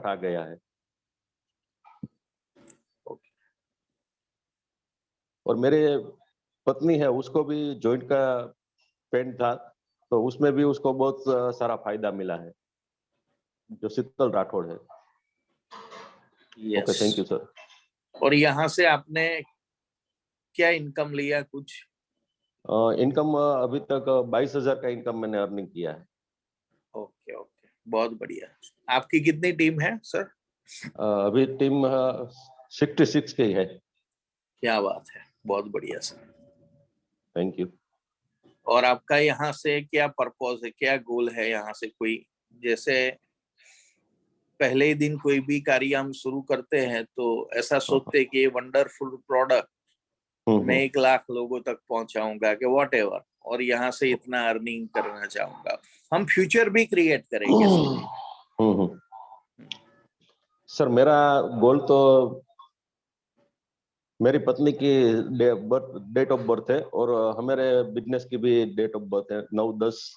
आ गया है। और मेरे पत्नी है, उसको भी जॉइंट का पेन था, तो उसमें भी उसको बहुत सारा फायदा मिला है, जो शीतल राठौड़ है। Okay, thank you sir. और यहाँ से आपने क्या इनकम लिया कुछ? इनकम अभी तक 22,000 का इनकम मैंने अर्निंग किया है। ओके ओके, बहुत बढ़िया। आपकी कितनी टीम है सर? अभी टीम 66 की है। क्या बात है, बहुत बढ़िया सर। Thank you. और आपका यहाँ से क्या पर्पस है, क्या गोल है यहाँ से? कोई जैसे पहले ही दिन कोई भी कार्य हम शुरू करते हैं तो ऐसा सोचते हैं कि ये वंडरफुल प्रोडक्ट मैं 1 लाख लोगों तक पहुंचाऊंगा कि वॉट एवर, और यहाँ से इतना अर्निंग करना चाहूंगा। हम फ्यूचर भी क्रिएट करेंगे सर। सर मेरा गोल तो मेरी पत्नी की डेट ऑफ बर्थ है, और हमारे बिजनेस की भी डेट ऑफ बर्थ है 9/10।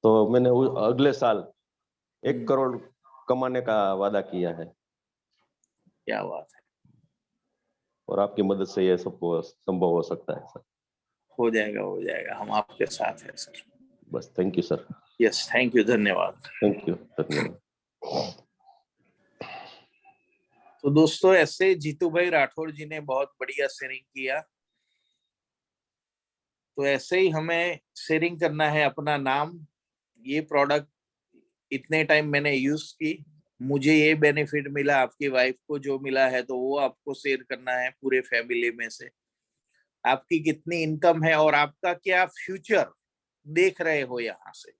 तो मैंने अगले साल 1 करोड़ कमाने का वादा किया है। क्या बात है। और आपकी मदद से ये सब संभव हो सकता है सर। हो जाएगा, हो जाएगा, हम आपके साथ हैं सर। बस, thank you sir. Yes, thank you, धन्यवाद। थैंक यू, धन्यवाद। तो दोस्तों, ऐसे जीतू भाई राठौर जी ने बहुत बढ़िया शेयरिंग किया। तो ऐसे ही हमें शेयरिंग करना है अपना नाम, ये प्रोडक्ट इतने टाइम मैंने यूज की, मुझे ये बेनिफिट मिला, आपकी वाइफ को जो मिला है तो वो आपको शेयर करना है पूरे फैमिली में से। आपकी कितनी इनकम है और आपका क्या फ्यूचर देख रहे हो यहाँ से।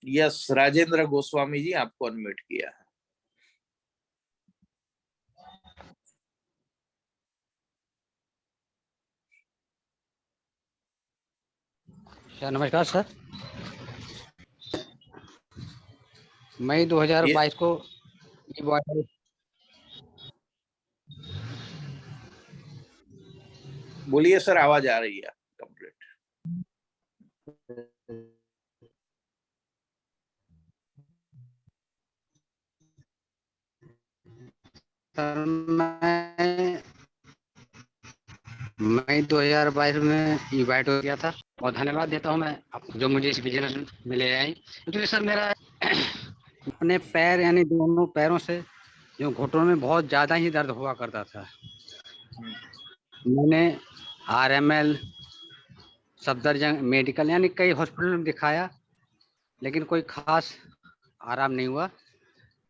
यस, राजेंद्र गोस्वामी जी, आपको अनम्यूट किया है। नमस्कार सर। मई 2022 को बोलिए सर, आवाज आ रही है कंप्लीट। सर मई 2022 में इनवाइट हो गया था, और धन्यवाद देता हूं मैं जो मुझे इस बिजनेस में ले आई। क्योंकि सर मेरा अपने पैर यानी दोनों पैरों से जो घुटनों में बहुत ज़्यादा ही दर्द हुआ करता था। मैंने RML, सफदरजंग मेडिकल यानी कई हॉस्पिटल में दिखाया, लेकिन कोई खास आराम नहीं हुआ।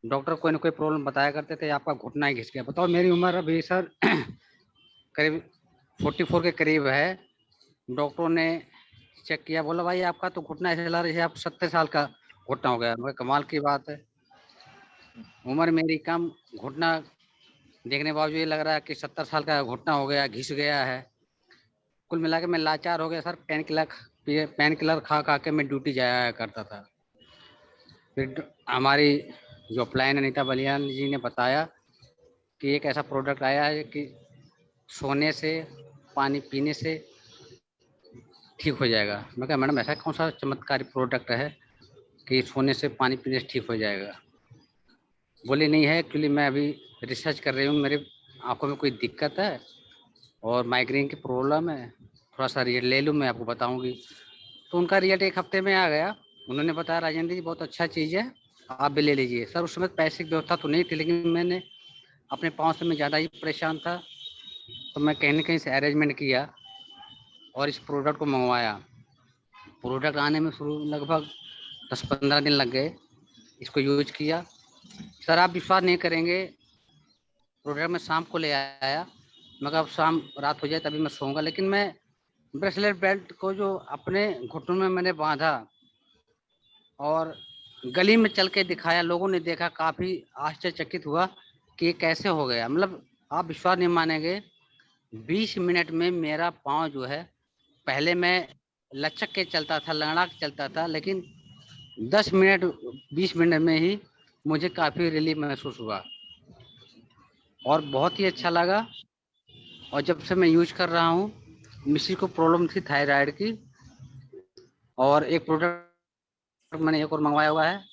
डॉक्टर कोई ना कोई प्रॉब्लम बताया करते थे, आपका घुटना ही घिस गया। बताओ, मेरी उम्र अभी सर करीब 44 के करीब है। डॉक्टरों ने चेक किया, बोला भाई आपका तो घुटना ऐसे लग रहा है आप 70 साल का घुटना हो गया। मगर कमाल की बात है, उम्र मेरी कम, घुटना देखने के बावजूद ये लग रहा है कि 70 साल का घुटना हो गया, घिस गया है। कुल मिला के मैं लाचार हो गया सर। पेन किलर खा खा के मैं ड्यूटी जाया करता था। फिर हमारी जो अपलाइन अनीता बलियान जी ने बताया कि एक ऐसा प्रोडक्ट आया है कि सोने से, पानी पीने से ठीक हो जाएगा। मैं कहा मैडम ऐसा कौन सा चमत्कारी प्रोडक्ट है कि सोने से, पानी पीने से ठीक हो जाएगा। बोले नहीं है, एक्चुअली मैं अभी रिसर्च कर रही हूँ, मेरे आंखों में कोई दिक्कत है और माइग्रेन की प्रॉब्लम है, थोड़ा सा रिजल्ट ले लूँ मैं आपको बताऊँगी। तो उनका रिजल्ट 1 हफ्ते में आ गया। उन्होंने बताया राजेंद्र जी बहुत अच्छा चीज़ है, आप भी ले लीजिए। सर उस समय पैसे की व्यवस्था तो नहीं थी, लेकिन मैंने अपने पाँव से मैं ज़्यादा ही परेशान था, तो मैं कहीं ना कहीं से अरेंजमेंट किया और इस प्रोडक्ट को मंगवाया। प्रोडक्ट आने में शुरू लगभग 10-15 दिन लग गए। इसको यूज किया सर, आप विश्वास नहीं करेंगे, प्रोडक्ट मैं शाम को ले आया, मगर अब शाम रात हो जाए तभी मैं सोऊंगा। लेकिन मैं ब्रेसलेट बेल्ट को जो अपने घुटनों में मैंने बांधा और गली में चल के दिखाया, लोगों ने देखा, काफ़ी आश्चर्यचकित हुआ कि ये कैसे हो गया। मतलब आप विश्वास नहीं मानेंगे, 20 मिनट में मेरा पाँव जो है, पहले मैं लचक के चलता था, लंगड़ा के चलता था, लेकिन 10 मिनट 20 मिनट में ही मुझे काफ़ी रिलीफ महसूस हुआ और बहुत ही अच्छा लगा। और जब से मैं यूज कर रहा हूँ, मिसी को प्रॉब्लम थी थायराइड की, और एक प्रोडक्ट मैंने एक और मंगवाया हुआ है,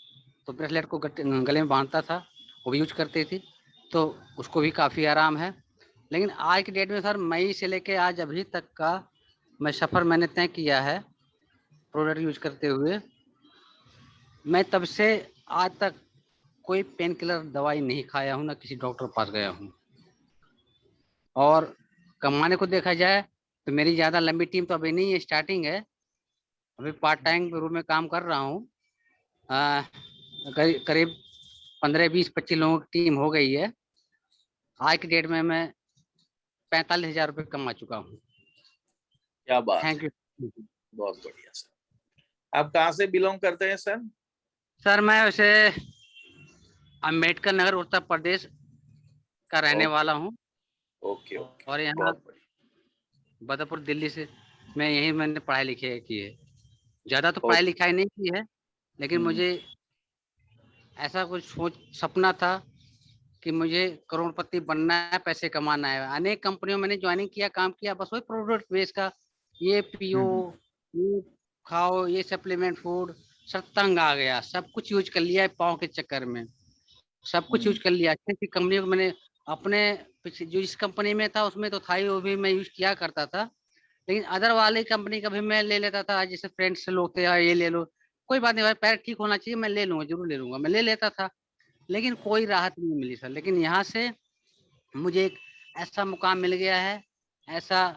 तो ब्रेसलेट को गले में बांधता था, वो भी यूज करती थी, तो उसको भी काफ़ी आराम है। लेकिन आज की डेट में सर मई से लेके आज अभी तक का मैं सफ़र मैंने तय किया है प्रोडक्ट यूज करते हुए। मैं तब से आज तक कोई पेन किलर दवाई नहीं खाया हूँ, ना किसी डॉक्टर के पास गया हूँ। और कमाने को देखा जाए तो मेरी ज़्यादा लंबी टीम तो अभी नहीं है, स्टार्टिंग है। अभी पार्ट टाइम रूप में काम कर रहा हूँ। करीब 15-20-25 लोगों की टीम हो गई है। आज की डेट में मैं 45,000 रुपये कमा चुका हूँ। क्या बात थैंक है, यू। बहुत बढ़िया सर। आप कहाँ से बिलोंग करते हैं सर? सर मैं वैसे अम्बेडकर नगर उत्तर प्रदेश का रहने वाला हूँ। ओके ओके, और यहाँ बहुत बढ़िया। बदरपुर दिल्ली से मैं यहीं मैंने पढ़ाई लिखाई की है। ज़्यादा तो पढ़ाई ओके। लिखाई नहीं की है, लेकिन मुझे ऐसा कुछ सपना था कि मुझे करोड़पति बनना है, पैसे कमाना है। अनेक कंपनियों में मैंने ज्वाइनिंग किया, काम किया, बस वही प्रोडक्ट बेस का, ये पियो, ये खाओ, ये सप्लीमेंट फूड, सब तंग आ गया। सब कुछ यूज कर लिया है पाँव के चक्कर में, सब कुछ यूज कर लिया। अच्छी अच्छी कंपनी को मैंने अपने पीछे जो इस कंपनी में था उसमें तो था ही, वो भी मैं यूज किया करता था। लेकिन अदर वाले कंपनी का भी मैं ले लेता था, जैसे फ्रेंड्स से लोग थे, यार ये ले लो, कोई बात नहीं भाई, पैर ठीक होना चाहिए, मैं ले लूंगा, जरूर ले लूंगा, मैं ले लेता था। लेकिन कोई राहत नहीं मिली सर। लेकिन यहाँ से मुझे एक ऐसा मुकाम मिल गया है, ऐसा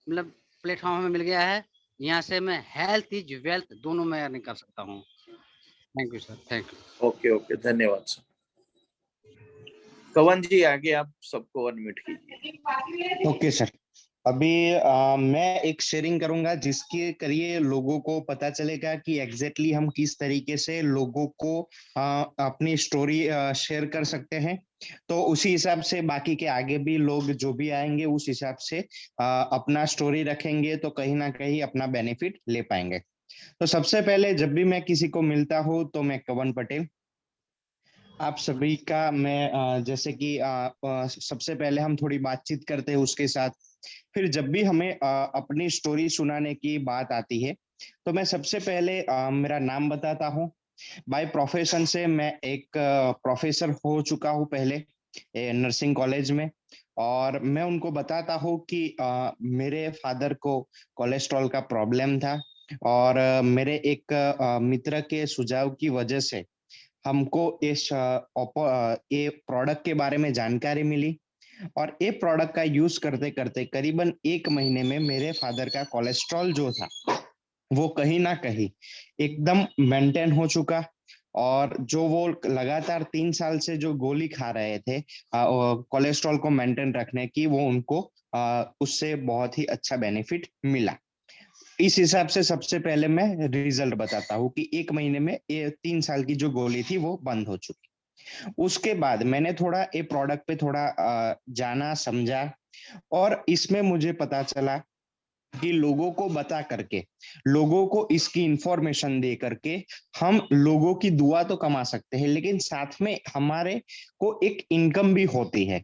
मतलब प्लेटफॉर्म में मिल गया है, यहाँ से मैं हेल्थ इज वेल्थ दोनों में अर्निंग कर सकता हूँ। Thank you sir, thank you. Okay okay, धन्यवाद सर। कवन जी आगे आप सबको अनम्यूट कीजिए। ओके सर, अभी मैं एक शेयरिंग करूंगा जिसके करिए लोगों को पता चलेगा कि एग्जैक्टली हम किस तरीके से लोगों को अपनी स्टोरी शेयर कर सकते हैं। तो उसी हिसाब से बाकी के आगे भी लोग जो भी आएंगे उस हिसाब से अपना स्टोरी रखेंगे, तो कहीं ना कहीं अपना बेनिफिट ले पाएंगे। तो सबसे पहले जब भी मैं किसी को मिलता हूँ तो मैं कवन पटेल आप सभी का मैं जैसे कि सबसे पहले हम थोड़ी बातचीत करते हैं उसके साथ। फिर जब भी हमें अपनी स्टोरी सुनाने की बात आती है तो मैं सबसे पहले मेरा नाम बताता हूँ। बाय प्रोफेशन से मैं एक प्रोफेसर हो चुका हूँ पहले नर्सिंग कॉलेज में। और मैं उनको बताता हूँ कि मेरे फादर को कोलेस्ट्रॉल का प्रॉब्लम था। और मेरे एक मित्र के सुझाव की वजह से हमको ये प्रोडक्ट के बारे में जानकारी मिली। और ये प्रोडक्ट का यूज करते करते करीबन 1 महीने में मेरे फादर का कोलेस्ट्रॉल जो था वो कहीं ना कहीं एकदम मेंटेन हो चुका। और जो वो लगातार 3 साल से जो गोली खा रहे थे कोलेस्ट्रॉल को मेंटेन रखने की, वो उनको उससे बहुत ही अच्छा बेनिफिट मिला। इस हिसाब से सबसे पहले मैं रिजल्ट बताता हूँ कि 1 महीने में ये 3 साल की जो गोली थी वो बंद हो चुकी। उसके बाद मैंने थोड़ा ये प्रोडक्ट पे थोड़ा जाना समझा। और इसमें मुझे पता चला कि लोगों को बता करके, लोगों को इसकी इंफॉर्मेशन दे करके हम लोगों की दुआ तो कमा सकते हैं, लेकिन साथ में हमारे को एक इनकम भी होती है।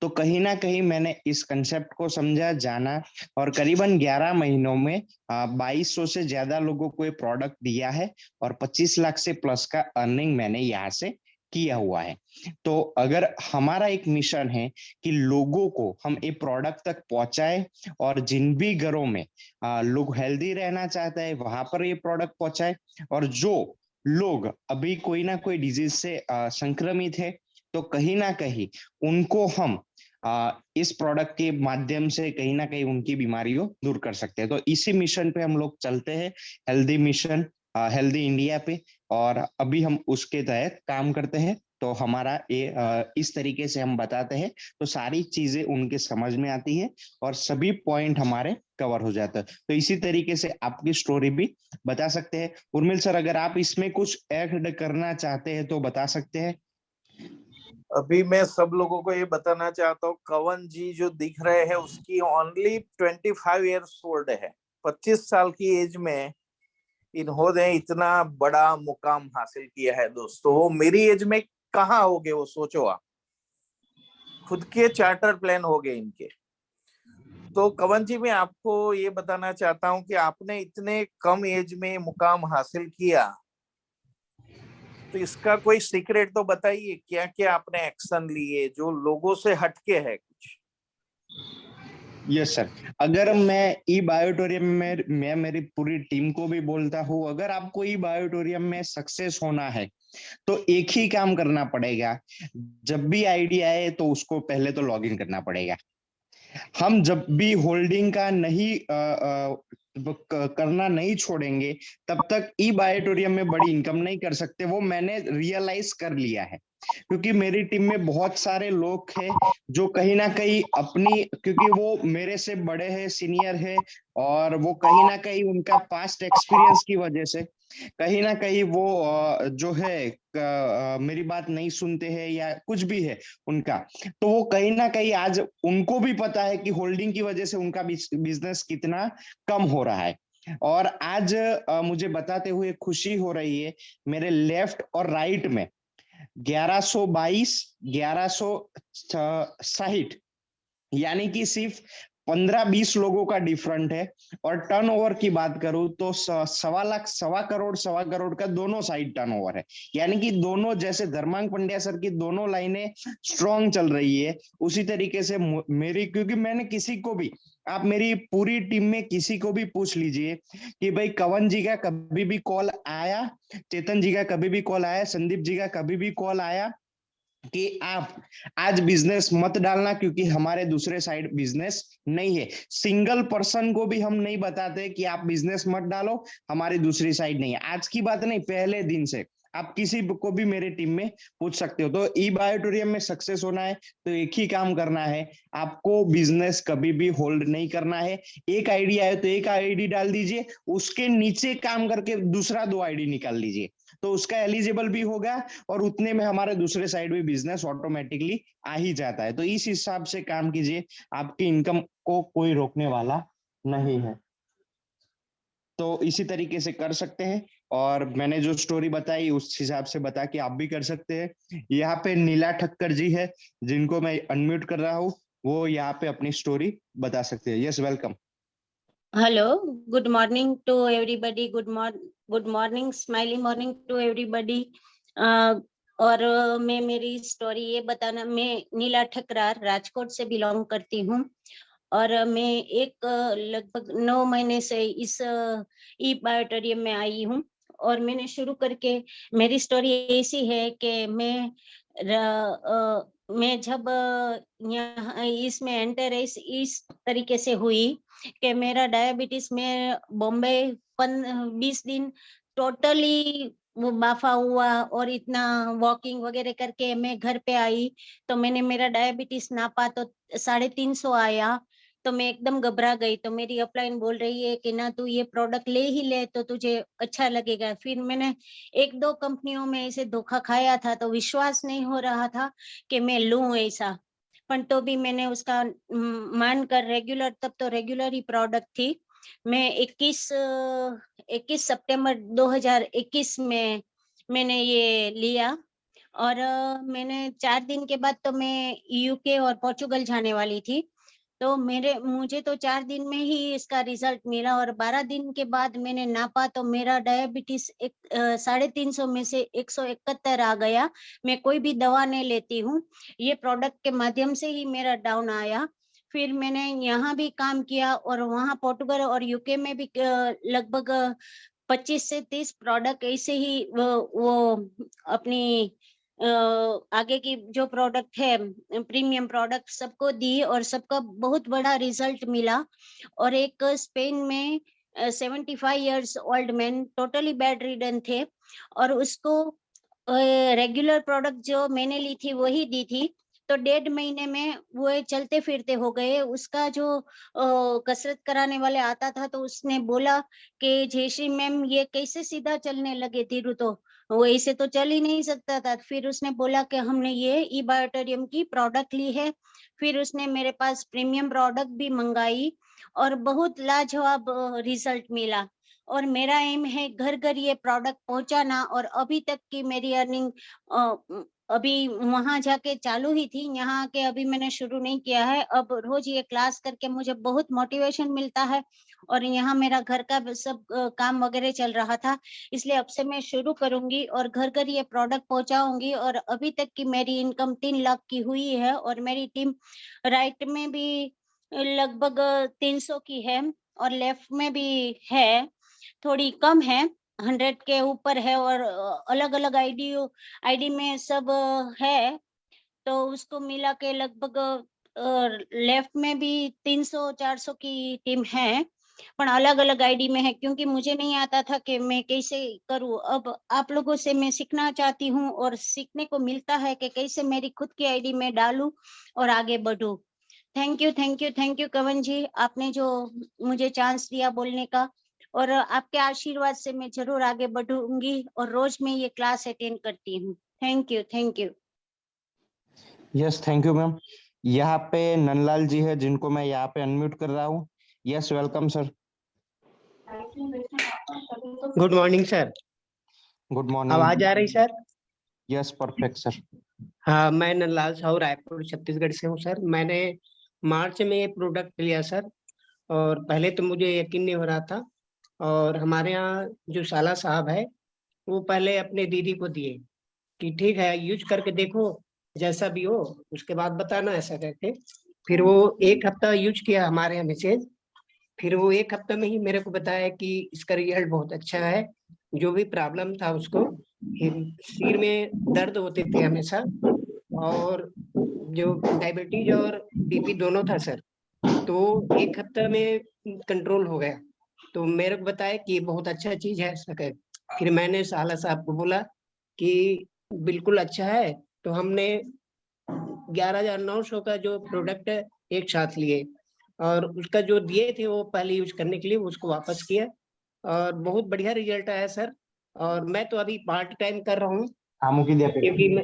तो कहीं ना कहीं मैंने इस कंसेप्ट को समझा, जाना। और करीबन 11 महीनों में 2200 से ज्यादा लोगों को ये प्रोडक्ट दिया है। और 25 लाख से प्लस का अर्निंग मैंने यहाँ से किया हुआ है। तो अगर हमारा एक मिशन है कि लोगों को हम ये प्रोडक्ट तक पहुंचाए, और जिन भी घरों में लोग हेल्दी रहना चाहते हैं वहां पर ये प्रोडक्ट पहुंचाए, और जो लोग अभी कोई ना कोई डिजीज से संक्रमित है तो कहीं ना कहीं उनको हम इस प्रोडक्ट के माध्यम से कहीं ना कहीं उनकी बीमारियों दूर कर सकते हैं। तो इसी मिशन पे हम लोग चलते हैं, हेल्दी मिशन, हेल्दी इंडिया पे। और अभी हम उसके तहत काम करते हैं। तो हमारा ये इस तरीके से हम बताते हैं तो सारी चीजें उनके समझ में आती है और सभी पॉइंट हमारे कवर हो जाता है। तो इसी तरीके से आपकी स्टोरी भी बता सकते हैं। उर्मिल सर, अगर आप इसमें कुछ ऐड करना चाहते हैं तो बता सकते हैं। अभी मैं सब लोगों को ये बताना चाहता हूँ, कवन जी जो दिख रहे हैं उसकी ओनली 25 ईयर्स ओल्ड है। 25 साल की एज में इन्होंने इतना बड़ा मुकाम हासिल किया है। दोस्तों, वो मेरी एज में कहाँ हो गए, वो सोचो आप। खुद के चार्टर प्लेन हो गए इनके। तो कवन जी, मैं आपको ये बताना चाहता हूँ कि आपने इतने कम एज में मुकाम हासिल किया, तो इसका कोई सीक्रेट तो बताइए, क्या क्या आपने एक्शन लिए जो लोगों से हटके है कुछ? यस सर, अगर मैं ई बायोटोरियम में मैं मेरी पूरी टीम को भी बोलता हूँ, अगर आपको ई बायोटोरियम में सक्सेस होना है तो एक ही काम करना पड़ेगा। जब भी आइडिया आए तो उसको पहले तो लॉग इन करना पड़ेगा। हम जब भी होल्डिंग का नहीं करना नहीं छोड़ेंगे तब तक ई बायोटोरियम में बड़ी इनकम नहीं कर सकते। वो मैंने रियलाइज कर लिया है, क्योंकि मेरी टीम में बहुत सारे लोग हैं जो कहीं ना कहीं अपनी, क्योंकि वो मेरे से बड़े हैं, सीनियर है, और वो कहीं ना कहीं उनका पास्ट एक्सपीरियंस की वजह से कहीं ना कहीं वो जो है मेरी बात नहीं सुनते हैं या कुछ भी है उनका। तो वो कहीं ना कहीं आज उनको भी पता है कि होल्डिंग की वजह से उनका बिजनेस कितना कम हो रहा है। और आज मुझे बताते हुए खुशी हो रही है, मेरे लेफ्ट और राइट में 1122 1160, यानी कि सिर्फ 15-20 लोगों का डिफरेंट है। और टर्नओवर की बात करूं तो 1.25 लाख 1.25 करोड़ का दोनों साइड टर्नओवर है। यानी कि दोनों, जैसे धर्मांग पंड्या सर की दोनों लाइनें स्ट्रॉन्ग चल रही है, उसी तरीके से मेरी, क्योंकि मैंने किसी को भी, आप मेरी पूरी टीम में किसी को भी पूछ लीजिए कि भाई कवन जी का कभी भी कॉल आया, चेतन जी का कभी भी कॉल आया, संदीप जी का कभी भी कॉल आया कि आप आज बिजनेस मत डालना क्योंकि हमारे दूसरे साइड बिजनेस नहीं है। सिंगल पर्सन को भी हम नहीं बताते कि आप बिजनेस मत डालो, हमारी दूसरी साइड नहीं है। आज की बात नहीं, पहले दिन से आप किसी को भी मेरे टीम में पूछ सकते हो। तो ई बायोटोरियम में सक्सेस होना है तो एक ही काम करना है, आपको बिजनेस कभी भी होल्ड नहीं करना है। एक आईडी आए तो एक आईडी डाल दीजिए, उसके नीचे काम करके दूसरा 2 आईडी निकाल लीजिए, तो उसका एलिजिबल भी होगा और उतने में हमारे दूसरे साइड भी बिजनेस ऑटोमेटिकली आ ही जाता है। तो इस हिसाब से काम कीजिए, आपकी इनकम को कोई रोकने वाला नहीं है। तो इसी तरीके से कर सकते हैं, और मैंने जो स्टोरी बताई उस हिसाब से बता के आप भी कर सकते हैं। यहाँ पे नीला ठक्कर जी है जिनको मैं अनम्यूट कर रहा हूँ, वो यहाँ पे अपनी स्टोरी बता सकते हैं। Yes, welcome. Hello, good morning to everybody. Good morning, smiley morning to everybody. और मैं मेरी स्टोरी ये बताना, मैं नीला ठकरार राजकोट से बिलोंग करती हूँ, और मैं एक लगभग 9 महीने से इस ई बायोटोरियम में आई हूँ। और मैंने शुरू करके, मेरी स्टोरी ऐसी है कि मैं जब यहाँ इसमें एंटर इस तरीके से हुई कि मेरा डायबिटीज में बॉम्बे 20 दिन टोटली वो बाफा हुआ, और इतना वॉकिंग वगैरह करके मैं घर पे आई तो मैंने मेरा डायबिटीज नापा तो 350 आया। तो मैं एकदम घबरा गई। तो मेरी अपलाइन बोल रही है कि ना, तू ये प्रोडक्ट ले ही ले तो तुझे अच्छा लगेगा। फिर मैंने 1-2 कंपनियों में ऐसे धोखा खाया था तो विश्वास नहीं हो रहा था कि मैं लूं ऐसा, पर तो भी मैंने उसका मान कर रेगुलर, तब तो रेगुलर ही प्रोडक्ट थी। मैं 21 सितंबर 2021 में मैंने ये लिया, और मैंने 4 दिन के बाद तो मैं यूके और पोर्चुगल जाने वाली थी। तो मुझे तो 4 दिन में ही इसका रिजल्ट मिला, और 12 दिन के बाद मैंने नापा तो मेरा डायबिटीज 350 में से 171 आ गया। मैं कोई भी दवा नहीं लेती हूँ, ये प्रोडक्ट के माध्यम से ही मेरा डाउन आया। फिर मैंने यहाँ भी काम किया और वहाँ पोर्टुगल और यूके में भी लगभग 25 से 30 प्रोडक्ट ऐसे ही वो अपनी आगे की जो प्रोडक्ट है, प्रीमियम प्रोडक्ट सबको दी और सबका बहुत बड़ा रिजल्ट मिला। और एक स्पेन में 75 years old man totally bed ridden थे, और उसको रेगुलर प्रोडक्ट जो मैंने ली थी वही दी थी, तो 1.5 महीने में वो चलते फिरते हो गए। उसका जो कसरत कराने वाले आता था तो उसने बोला कि जयश्री मैम ये कैसे सीधा चलने लगे धीरू, तो वो ऐसे तो चल ही नहीं सकता था। फिर उसने बोला कि हमने ये ई बायोटोरियम की प्रोडक्ट ली है। फिर उसने मेरे पास प्रीमियम प्रोडक्ट भी मंगाई और बहुत लाजवाब रिजल्ट मिला। और मेरा एम है घर घर ये प्रोडक्ट पहुंचाना, और अभी तक की मेरी अर्निंग अभी वहां जाके चालू ही थी, यहाँ के अभी मैंने शुरू नहीं किया है। अब रोज ये क्लास करके मुझे बहुत मोटिवेशन मिलता है, और यहाँ मेरा घर का सब काम वगैरह चल रहा था, इसलिए अब से मैं शुरू करूंगी और घर घर ये प्रोडक्ट पहुंचाऊंगी। और अभी तक की मेरी इनकम 3 लाख की हुई है, और मेरी टीम राइट में भी लगभग 300 की है, और लेफ्ट में भी है, थोड़ी कम है, 100 के ऊपर है, और अलग अलग आईडी में सब है, तो उसको मिला के लगभग लेफ्ट में भी 300-400 की टीम है, पर अलग अलग आईडी में है, क्योंकि मुझे नहीं आता था कि मैं कैसे करूं। अब आप लोगों से मैं सीखना चाहती हूं, और सीखने को मिलता है कि कैसे मेरी खुद की आईडी में डालूं और आगे बढ़ूं। Thank you, thank you, thank you Kavan ji, आपने जो मुझे चांस दिया बोलने का, और आपके आशीर्वाद से मैं जरूर आगे बढ़ूंगी, और रोज मैं ये क्लास अटेंड करती हूँ। Thank you, thank you. Yes, thank you ma'am. यहाँ पे नंदलाल जी है जिनको मैं यहाँ पे अनम्यूट कर रहा हूँ। Yes, welcome sir. Good morning sir. Good morning. आवाज आ रही सर? Yes, perfect sir. हाँ, मैं नंदलाल साहू रायपुर छत्तीसगढ़ से हूँ सर। मैंने मार्च में ये प्रोडक्ट लिया सर, और पहले तो मुझे यकीन नहीं हो रहा था, और हमारे यहाँ जो साला साहब है वो पहले अपने दीदी को दिए कि ठीक है यूज करके देखो, जैसा भी हो उसके बाद बताना, ऐसा करके। फिर वो 1 हफ्ता यूज किया हमारे यहाँ मैसेज, फिर वो 1 हफ्ते में ही मेरे को बताया कि इसका रिजल्ट बहुत अच्छा है। जो भी प्रॉब्लम था उसको, सिर में दर्द होते थे हमेशा, और जो डायबिटीज और बीपी दोनों था सर, तो 1 हफ्ते में कंट्रोल हो गया। तो मेरे को बताया कि ये बहुत अच्छा चीज है ऐसा कह। फिर मैंने साला साहब को बोला कि बिल्कुल अच्छा है, तो हमने 11,900 का जो प्रोडक्ट है एक साथ लिए, और उसका जो दिए थे वो पहले यूज करने के लिए उसको वापस किया, और बहुत बढ़िया रिजल्ट आया सर। और मैं तो अभी पार्ट टाइम कर रहा हूँ, क्योंकि मैं,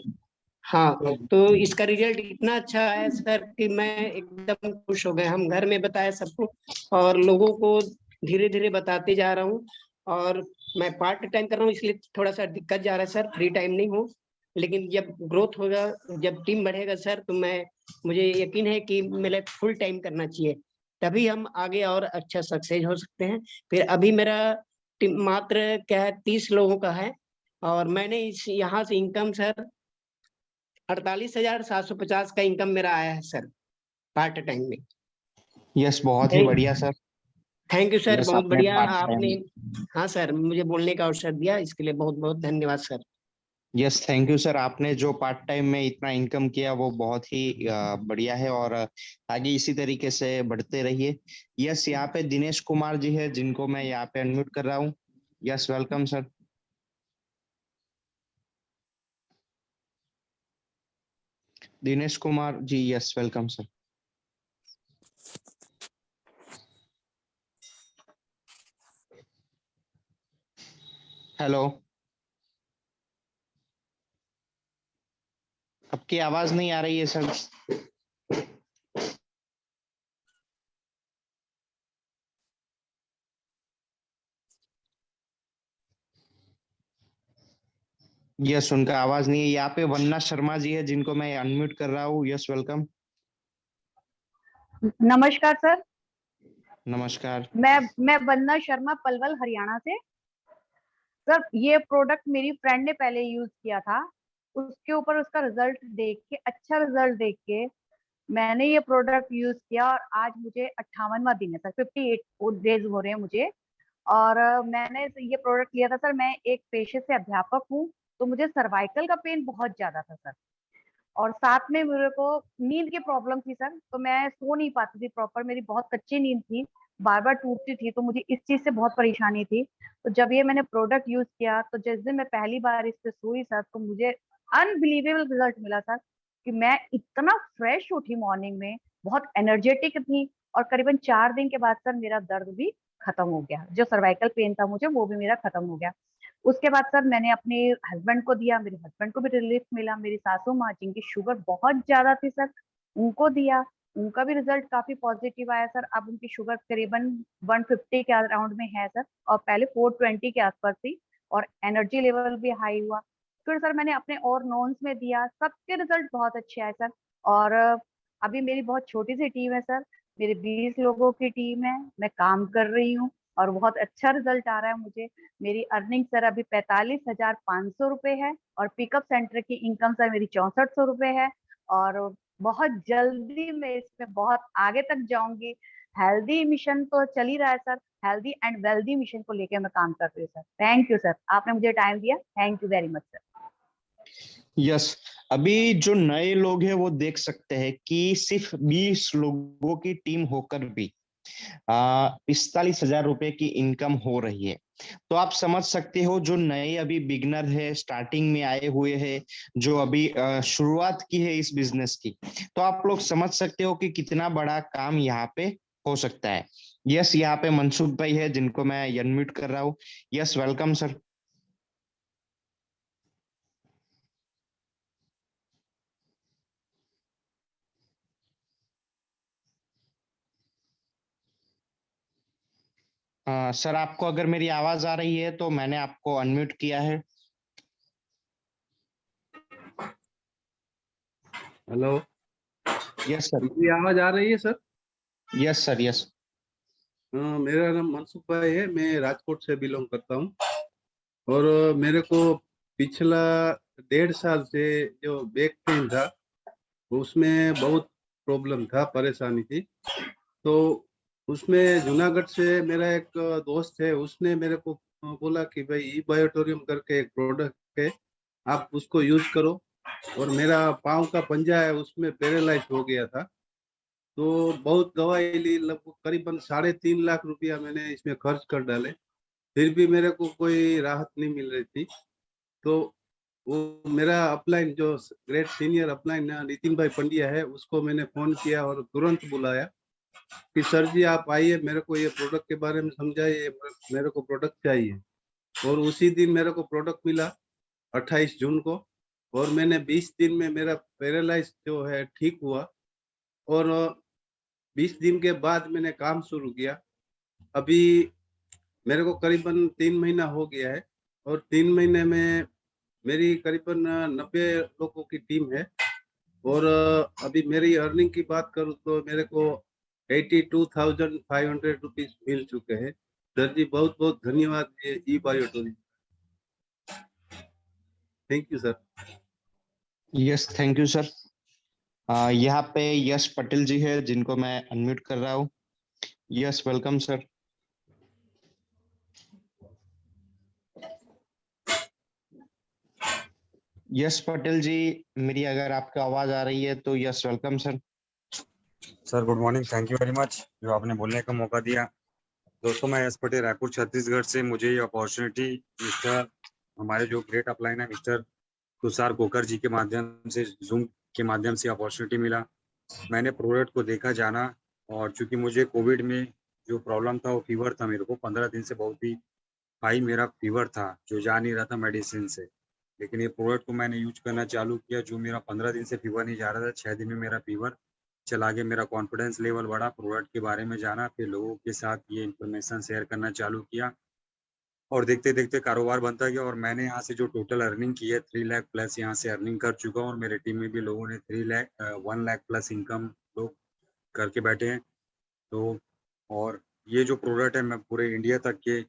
हाँ, तो इसका रिजल्ट इतना अच्छा आया सर कि मैं एकदम खुश हो गए। हम घर में बताया सबको, और लोगों को धीरे धीरे बताते जा रहा हूँ। और मैं पार्ट टाइम कर रहा हूँ, इसलिए थोड़ा सा दिक्कत जा रहा है सर, फ्री टाइम नहीं हूँ। लेकिन जब ग्रोथ होगा, जब टीम बढ़ेगा सर, तो मुझे यकीन है कि मेरा फुल टाइम करना चाहिए, तभी हम आगे और अच्छा सक्सेस हो सकते हैं। फिर अभी मेरा टीम मात्र क्या है 30 लोगों का है, और मैंने इस यहाँ से इनकम सर 48,750 का इनकम मेरा आया है सर, पार्ट टाइम में। यस, बहुत ही बढ़िया sir. Thank you sir, yes, बहुत आपने बढ़िया पार्ट आपने। टाइम। हाँ सर, मुझे बोलने का अवसर दिया, इसके लिए बहुत बहुत धन्यवाद sir. Yes, thank you sir. आपने जो पार्ट टाइम में इतना इनकम किया वो बहुत ही बढ़िया है, और आगे इसी तरीके से बढ़ते रहिए। यस, यहाँ पे दिनेश कुमार जी है जिनको मैं यहाँ पे अनम्यूट कर रहा हूँ। Yes, welcome sir. Dinesh Kumar ji, yes welcome sir. Hello, आपकी आवाज नहीं आ रही है सर। यस, उनका आवाज नहीं है। यहाँ पे वन्ना शर्मा जी है जिनको मैं अनम्यूट कर रहा हूँ। Yes, welcome. नमस्कार सर। नमस्कार। मैं वंदना शर्मा, पलवल हरियाणा से। सर, ये प्रोडक्ट मेरी फ्रेंड ने पहले यूज किया था, उसके ऊपर उसका रिजल्ट देख के, अच्छा रिजल्ट देख के मैंने ये प्रोडक्ट यूज किया, और आज मुझे 58वां दिन है सर, 58 डेज हो रहे हैं मुझे। और मैंने ये प्रोडक्ट लिया था सर। मैं एक पेशे से अध्यापक हूँ, तो मुझे सर्वाइकल का पेन बहुत ज्यादा था सर, और साथ में मेरे को नींद की प्रॉब्लम थी सर, तो मैं सो नहीं पाती थी प्रॉपर, मेरी बहुत कच्ची नींद थी, बार बार टूटती थी, तो मुझे इस चीज से बहुत परेशानी थी। तो जब ये मैंने प्रोडक्ट यूज किया, तो जिस दिन मैं पहली बार इस पे सोई सर, तो मुझे अनबिलीवेबल रिजल्ट मिला सर, कि मैं इतना फ्रेश उठी मॉर्निंग में, बहुत एनर्जेटिक थी, और करीबन 4 दिन के बाद सर मेरा दर्द भी खत्म हो गया, जो सर्वाइकल पेन था मुझे वो भी मेरा खत्म हो गया। उसके बाद सर मैंने अपने हस्बैंड को दिया, मेरे हस्बैंड को भी रिलीफ मिला, मेरी सासू माँ जिनकी शुगर बहुत ज्यादा थी सर, उनको दिया, उनका भी रिजल्ट काफी पॉजिटिव आया सर। अब उनकी शुगर करीबन 150 के अराउंड में है सर, और पहले 420 के आसपास थी, और एनर्जी लेवल भी हाई हुआ। फिर सर मैंने अपने और नॉन्स में दिया, सबके रिजल्ट बहुत अच्छे आए सर। और अभी मेरी बहुत छोटी सी टीम है सर, मेरी 20 लोगों की टीम है, मैं काम कर रही हूँ और बहुत अच्छा रिजल्ट आ रहा है मुझे। मेरी अर्निंग सर अभी 45,500 रुपए है और पिकअप सेंटर की इनकम सर मेरी 6400 रुपए है। और बहुत जल्दी मैं इसमें बहुत आगे तक जाऊंगी। हेल्दी मिशन तो चल ही रहा है sir, healthy and wealthy mission को लेकर मैं काम कर रही हूँ सर। थैंक यू सर, आपने मुझे टाइम दिया, thank you very much sir. Yes, अभी जो नए लोग हैं वो देख सकते हैं कि सिर्फ 20 लोगों की टीम होकर भी 45,000 रुपए की इनकम हो रही है। तो आप समझ सकते हो, जो नए अभी बिगनर है, स्टार्टिंग में आए हुए हैं, जो अभी शुरुआत की है इस बिजनेस की, तो आप लोग समझ सकते हो कि कितना बड़ा काम यहाँ पे हो सकता है। यस, यहाँ पे मनसुख भाई है जिनको मैं अनम्यूट कर रहा हूँ। Yes, welcome sir. सर, आपको अगर मेरी आवाज आ रही है तो मैंने आपको अनम्यूट किया है। हेलो। Yes sir. मेरी आवाज आ रही है सर? Yes sir, yes. मेरा नाम मनसुख भाई है, मैं राजकोट से बिलोंग करता हूँ। और मेरे को पिछला 1.5 साल से जो बैक पेन था उसमें बहुत प्रॉब्लम था, परेशानी थी। तो उसमें जूनागढ़ से मेरा एक दोस्त है, उसने मेरे को बोला कि भाई ई बायोटोरियम करके एक प्रोडक्ट है, आप उसको यूज करो। और मेरा पाँव का पंजा है उसमें पैरालाइज हो गया था, तो बहुत दवाई ली, लगभग करीबन 3.5 लाख रुपया मैंने इसमें खर्च कर डाले, फिर भी मेरे को कोई राहत नहीं मिल रही थी। तो वो मेरा अपलाइन जो ग्रेट सीनियर अपलाइन नितिन भाई पंड्या है, उसको मैंने फोन किया और तुरंत बुलाया कि सर जी आप आइए, मेरे को ये प्रोडक्ट के बारे में समझाइए, मेरे को प्रोडक्ट चाहिए। और उसी दिन मेरे को प्रोडक्ट मिला 28 जून को, और मैंने 20 दिन में मेरा पैरालाइज जो है ठीक हुआ। और 20 दिन के बाद मैंने काम शुरू किया। अभी मेरे को करीबन 3 महीना हो गया है, और 3 महीने में मेरी करीबन 90 लोगों की टीम है। और अभी मेरी अर्निंग की बात करूँ तो मेरे को 82,500 रुपीज मिल चुके हैं। सर जी बहुत बहुत धन्यवाद ये E Biotorium. Thank you sir. Yes, thank you sir. यहाँ पे यश पटेल जी है जिनको मैं अनम्यूट कर रहा हूँ। Yes, welcome sir. Yash Patel ji, मेरी अगर आपको आवाज आ रही है तो yes, welcome sir. Sir good morning, thank you very much जो आपने बोलने का मौका दिया। दोस्तों, मैं यश पटेल, रायपुर छत्तीसगढ़ से। मुझे ये अपॉर्चुनिटी मिस्टर हमारे जो ग्रेट अपलाइन है मिस्टर तुषार कोकर जी के माध्यम से, जूम के माध्यम से अपॉर्चुनिटी मिला। मैंने प्रोडक्ट को देखा, जाना, और चूंकि मुझे कोविड में जो प्रॉब्लम था वो फीवर था, मेरे को 15 दिन से बहुत ही हाई मेरा फीवर था जो जा नहीं रहा था मेडिसिन से। लेकिन ये प्रोडक्ट को मैंने यूज करना चालू किया, जो मेरा 15 दिन से फीवर नहीं जा रहा था, 6 दिन में मेरा फीवर चला गया। मेरा कॉन्फिडेंस लेवल बढ़ा, प्रोडक्ट के बारे में जाना, फिर लोगों के साथ ये इन्फॉर्मेशन शेयर करना चालू किया, और देखते देखते कारोबार बनता गया। और मैंने यहाँ से जो टोटल अर्निंग की है 3 लाख प्लस यहाँ से अर्निंग कर चुका हूँ, और मेरे टीम में भी लोगों ने 1 लाख प्लस इनकम लोग करके बैठे हैं। तो और ये जो प्रोडक्ट है मैं पूरे इंडिया तक के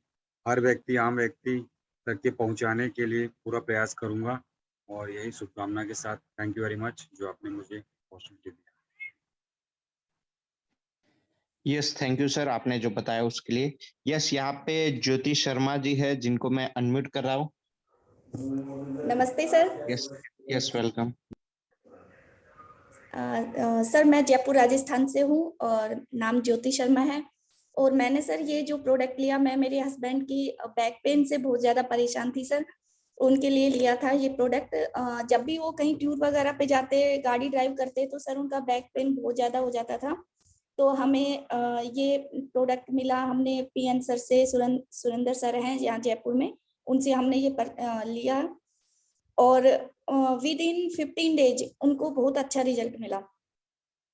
हर व्यक्ति, आम व्यक्ति तक के पहुंचाने के लिए पूरा प्रयास करूंगा, और यही शुभकामना के साथ थैंक यू वेरी मच जो आपने मुझे opportunity the. Yes, thank you sir, आपने जो बताया उसके लिए। यस, यहाँ पे ज्योति शर्मा जी है जिनको मैं अनम्यूट कर रहा हूँ। नमस्ते sir. Yes, yes, welcome. Sir मैं जयपुर राजस्थान से हूँ और नाम ज्योति शर्मा है। और मैंने सर ये जो प्रोडक्ट लिया, मैं मेरे हस्बैंड की बैक पेन से बहुत ज़्यादा परेशान थी सर, उनके लिए लिया था ये प्रोडक्ट। जब भी वो कहीं टूर वगैरह पे जाते, गाड़ी ड्राइव करते, तो सर उनका बैक पेन बहुत ज़्यादा हो जाता था। तो हमें ये प्रोडक्ट मिला, हमने पीएन सर से, सुरेंद्र सर हैं यहाँ जयपुर में, उनसे हमने ये लिया, और विद इन 15 डेज उनको बहुत अच्छा रिजल्ट मिला।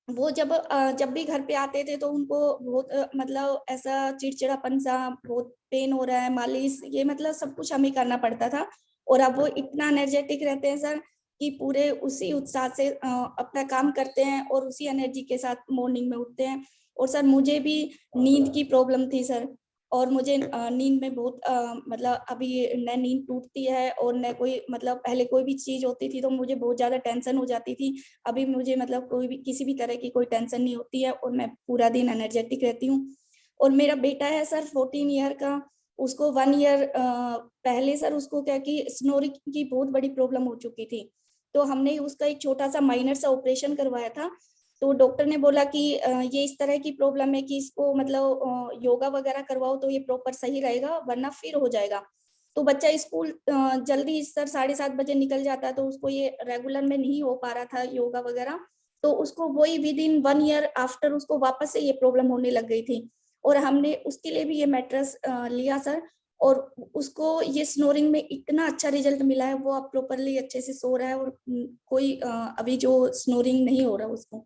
वो जब भी घर पे आते थे तो उनको बहुत मतलब ऐसा चिड़चिड़ापन सा, बहुत पेन हो रहा है, मालिश, ये मतलब सब कुछ हमें करना पड़ता था। और अब वो इतना एनर्जेटिक रहते हैं सर कि पूरे उसी उत्साह से अपना काम करते हैं और उसी एनर्जी के साथ मॉर्निंग में उठते हैं। और सर मुझे भी नींद की प्रॉब्लम थी सर, और मुझे नींद में बहुत मतलब अभी न नींद टूटती है और न कोई मतलब पहले कोई भी चीज होती थी तो मुझे बहुत ज्यादा टेंशन हो जाती थी। अभी मुझे मतलब कोई भी किसी भी तरह की कोई टेंशन नहीं होती है और मैं पूरा दिन एनर्जेटिक रहती हूँ। और मेरा बेटा है सर 14 ईयर का, उसको 1 ईयर पहले सर उसको क्या कि स्नोरिंग की बहुत बड़ी प्रॉब्लम हो चुकी थी, तो हमने उसका एक छोटा सा माइनर सा ऑपरेशन करवाया था। तो डॉक्टर ने बोला कि ये इस तरह की प्रॉब्लम है कि इसको मतलब योगा वगैरह करवाओ तो ये प्रॉपर सही रहेगा, वरना फिर हो जाएगा। तो बच्चा स्कूल जल्दी सर 7:30 बजे निकल जाता है, तो उसको ये रेगुलर में नहीं हो पा रहा था योगा वगैरह। तो उसको वही विद इन 1 ईयर आफ्टर उसको वापस से ये प्रॉब्लम होने लग गई थी, और हमने उसके लिए भी ये मैट्रेस लिया सर, और उसको ये स्नोरिंग में इतना अच्छा रिजल्ट मिला है, वो अब प्रॉपरली अच्छे से सो रहा है और कोई अभी जो स्नोरिंग नहीं हो रहा उसको।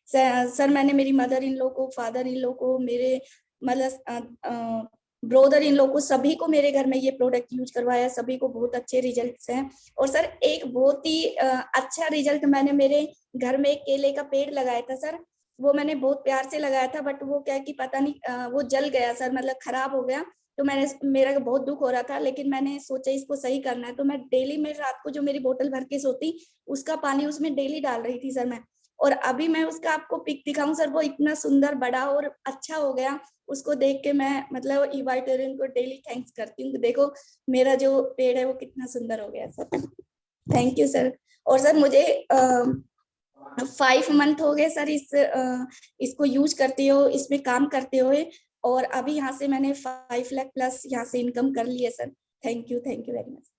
सर मैंने मेरी मदर इन लॉ को, फादर इन लॉ को, मेरे मतलब ब्रदर इन लॉ को, सभी को मेरे घर में ये प्रोडक्ट यूज करवाया, सभी को बहुत अच्छे रिजल्ट्स हैं। और सर एक बहुत ही अच्छा रिजल्ट मैंने मेरे घर में एक केले का पेड़ लगाया था सर, वो मैंने बहुत प्यार से लगाया था, बट वो क्या कि पता नहीं वो जल गया सर, मतलब खराब हो गया। तो मेरा बहुत दुख हो रहा था, लेकिन मैंने सोचा इसको सही करना है, तो मैं डेली में रात को जो मेरी बोतल भर के सोती उसका पानी उसमें डेली डाल रही थी सर मैं। और अभी मैं उसका आपको पिक दिखाऊं सर, वो इतना सुंदर बड़ा और अच्छा हो गया, उसको देख के मैं मतलब इवाइटोरियन को डेली थैंक्स करती हूँ। देखो मेरा जो पेड़ है वो कितना सुंदर हो गया सर। Thank you sir. और सर मुझे 5 मंथ हो गए सर इसको यूज करते हो, इसमें काम करते हुए, और अभी यहाँ से मैंने 5 लाख प्लस यहाँ से इनकम कर ली है sir. Thank you very much.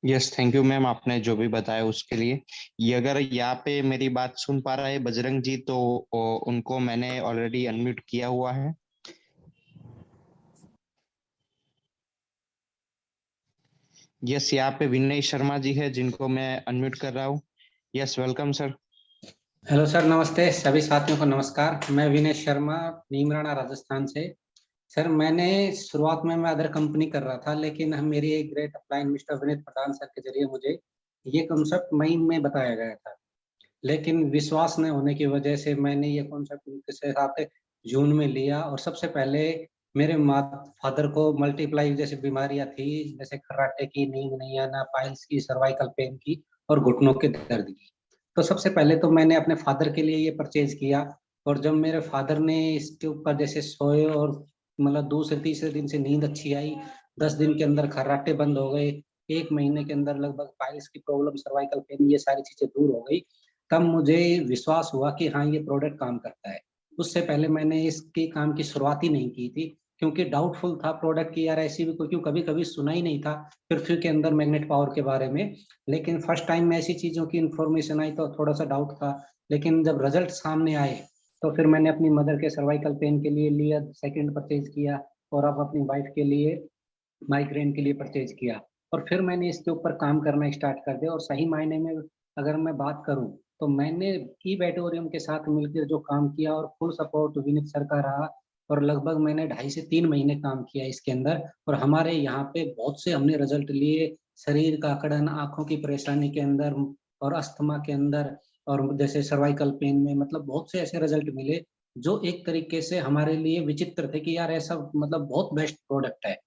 Yes, thank you ma'am, आपने जो भी बताया उसके लिए। ये अगर यहाँ पे मेरी बात सुन पा रहा है बजरंग जी, तो उनको मैंने ऑलरेडी अनम्यूट किया हुआ है। यस, यहाँ पे विनय शर्मा जी है जिनको मैं अनम्यूट कर रहा हूँ। Yes, welcome sir. Hello sir, नमस्ते सभी साथियों को नमस्कार। मैं विनय शर्मा, नीमराणा राजस्थान से। सर मैंने शुरुआत में मैं अदर कंपनी कर रहा था, लेकिन मेरी एक ग्रेट अपलाइन मिस्टर विनीत प्रधान सर के जरिए मुझे ये कॉन्सेप्ट मई में बताया गया था, लेकिन विश्वास न होने की वजह से मैंने ये कॉन्सेप्ट उनके साथ जून में लिया। और सबसे पहले मेरे फादर को मल्टीप्लाई जैसे बीमारियां थी, जैसे खर्राटे की, नींद नहीं आना, पाइल्स की, सर्वाइकल पेन की और घुटनों के दर्द की। तो सबसे पहले तो मैंने अपने फादर के लिए ये परचेज किया, और जब मेरे फादर ने इसके ऊपर जैसे सोए और मतलब दूसरे तीसरे दिन से नींद अच्छी आई, 10 दिन के अंदर खर्राटे बंद हो गए, 1 महीने के अंदर लगभग पाइल्स की प्रॉब्लम, सर्वाइकल पेन, ये सारी चीजें दूर हो गई, तब मुझे विश्वास हुआ कि हाँ ये प्रोडक्ट काम करता है। उससे पहले मैंने इसके काम की शुरुआत ही नहीं की थी, क्योंकि डाउटफुल था प्रोडक्ट की, यार ऐसी भी कोई, क्यों कभी कभी सुना ही नहीं था पृथ्वी के अंदर मैग्नेट पावर के बारे में। लेकिन फर्स्ट टाइम में ऐसी चीजों की इंफॉर्मेशन आई तो थोड़ा सा डाउट था, लेकिन जब रिजल्ट सामने आए तो फिर मैंने अपनी मदर के सर्वाइकल पेन के लिए लिया, सेकंड परचेज किया, और अब अपनी वाइफ के लिए माइग्रेन के लिए परचेज किया, और फिर मैंने इसके ऊपर काम करना स्टार्ट कर दिया। और सही मायने में अगर मैं बात करूं तो मैंने ई बैटोरियम के साथ मिलकर जो काम किया, और फुल सपोर्ट विनीत सर का रहा, और लगभग मैंने 2.5 से 3 महीने काम किया इसके अंदर, और हमारे यहाँ पे बहुत से हमने रिजल्ट लिए, शरीर का अकड़न, आंखों की परेशानी के अंदर, और अस्थमा के अंदर, और जैसे सर्वाइकल पेन में, मतलब बहुत से ऐसे रिजल्ट मिले जो एक तरीके से हमारे लिए विचित्र थे कि यार ऐसा मतलब बहुत बेस्ट प्रोडक्ट है।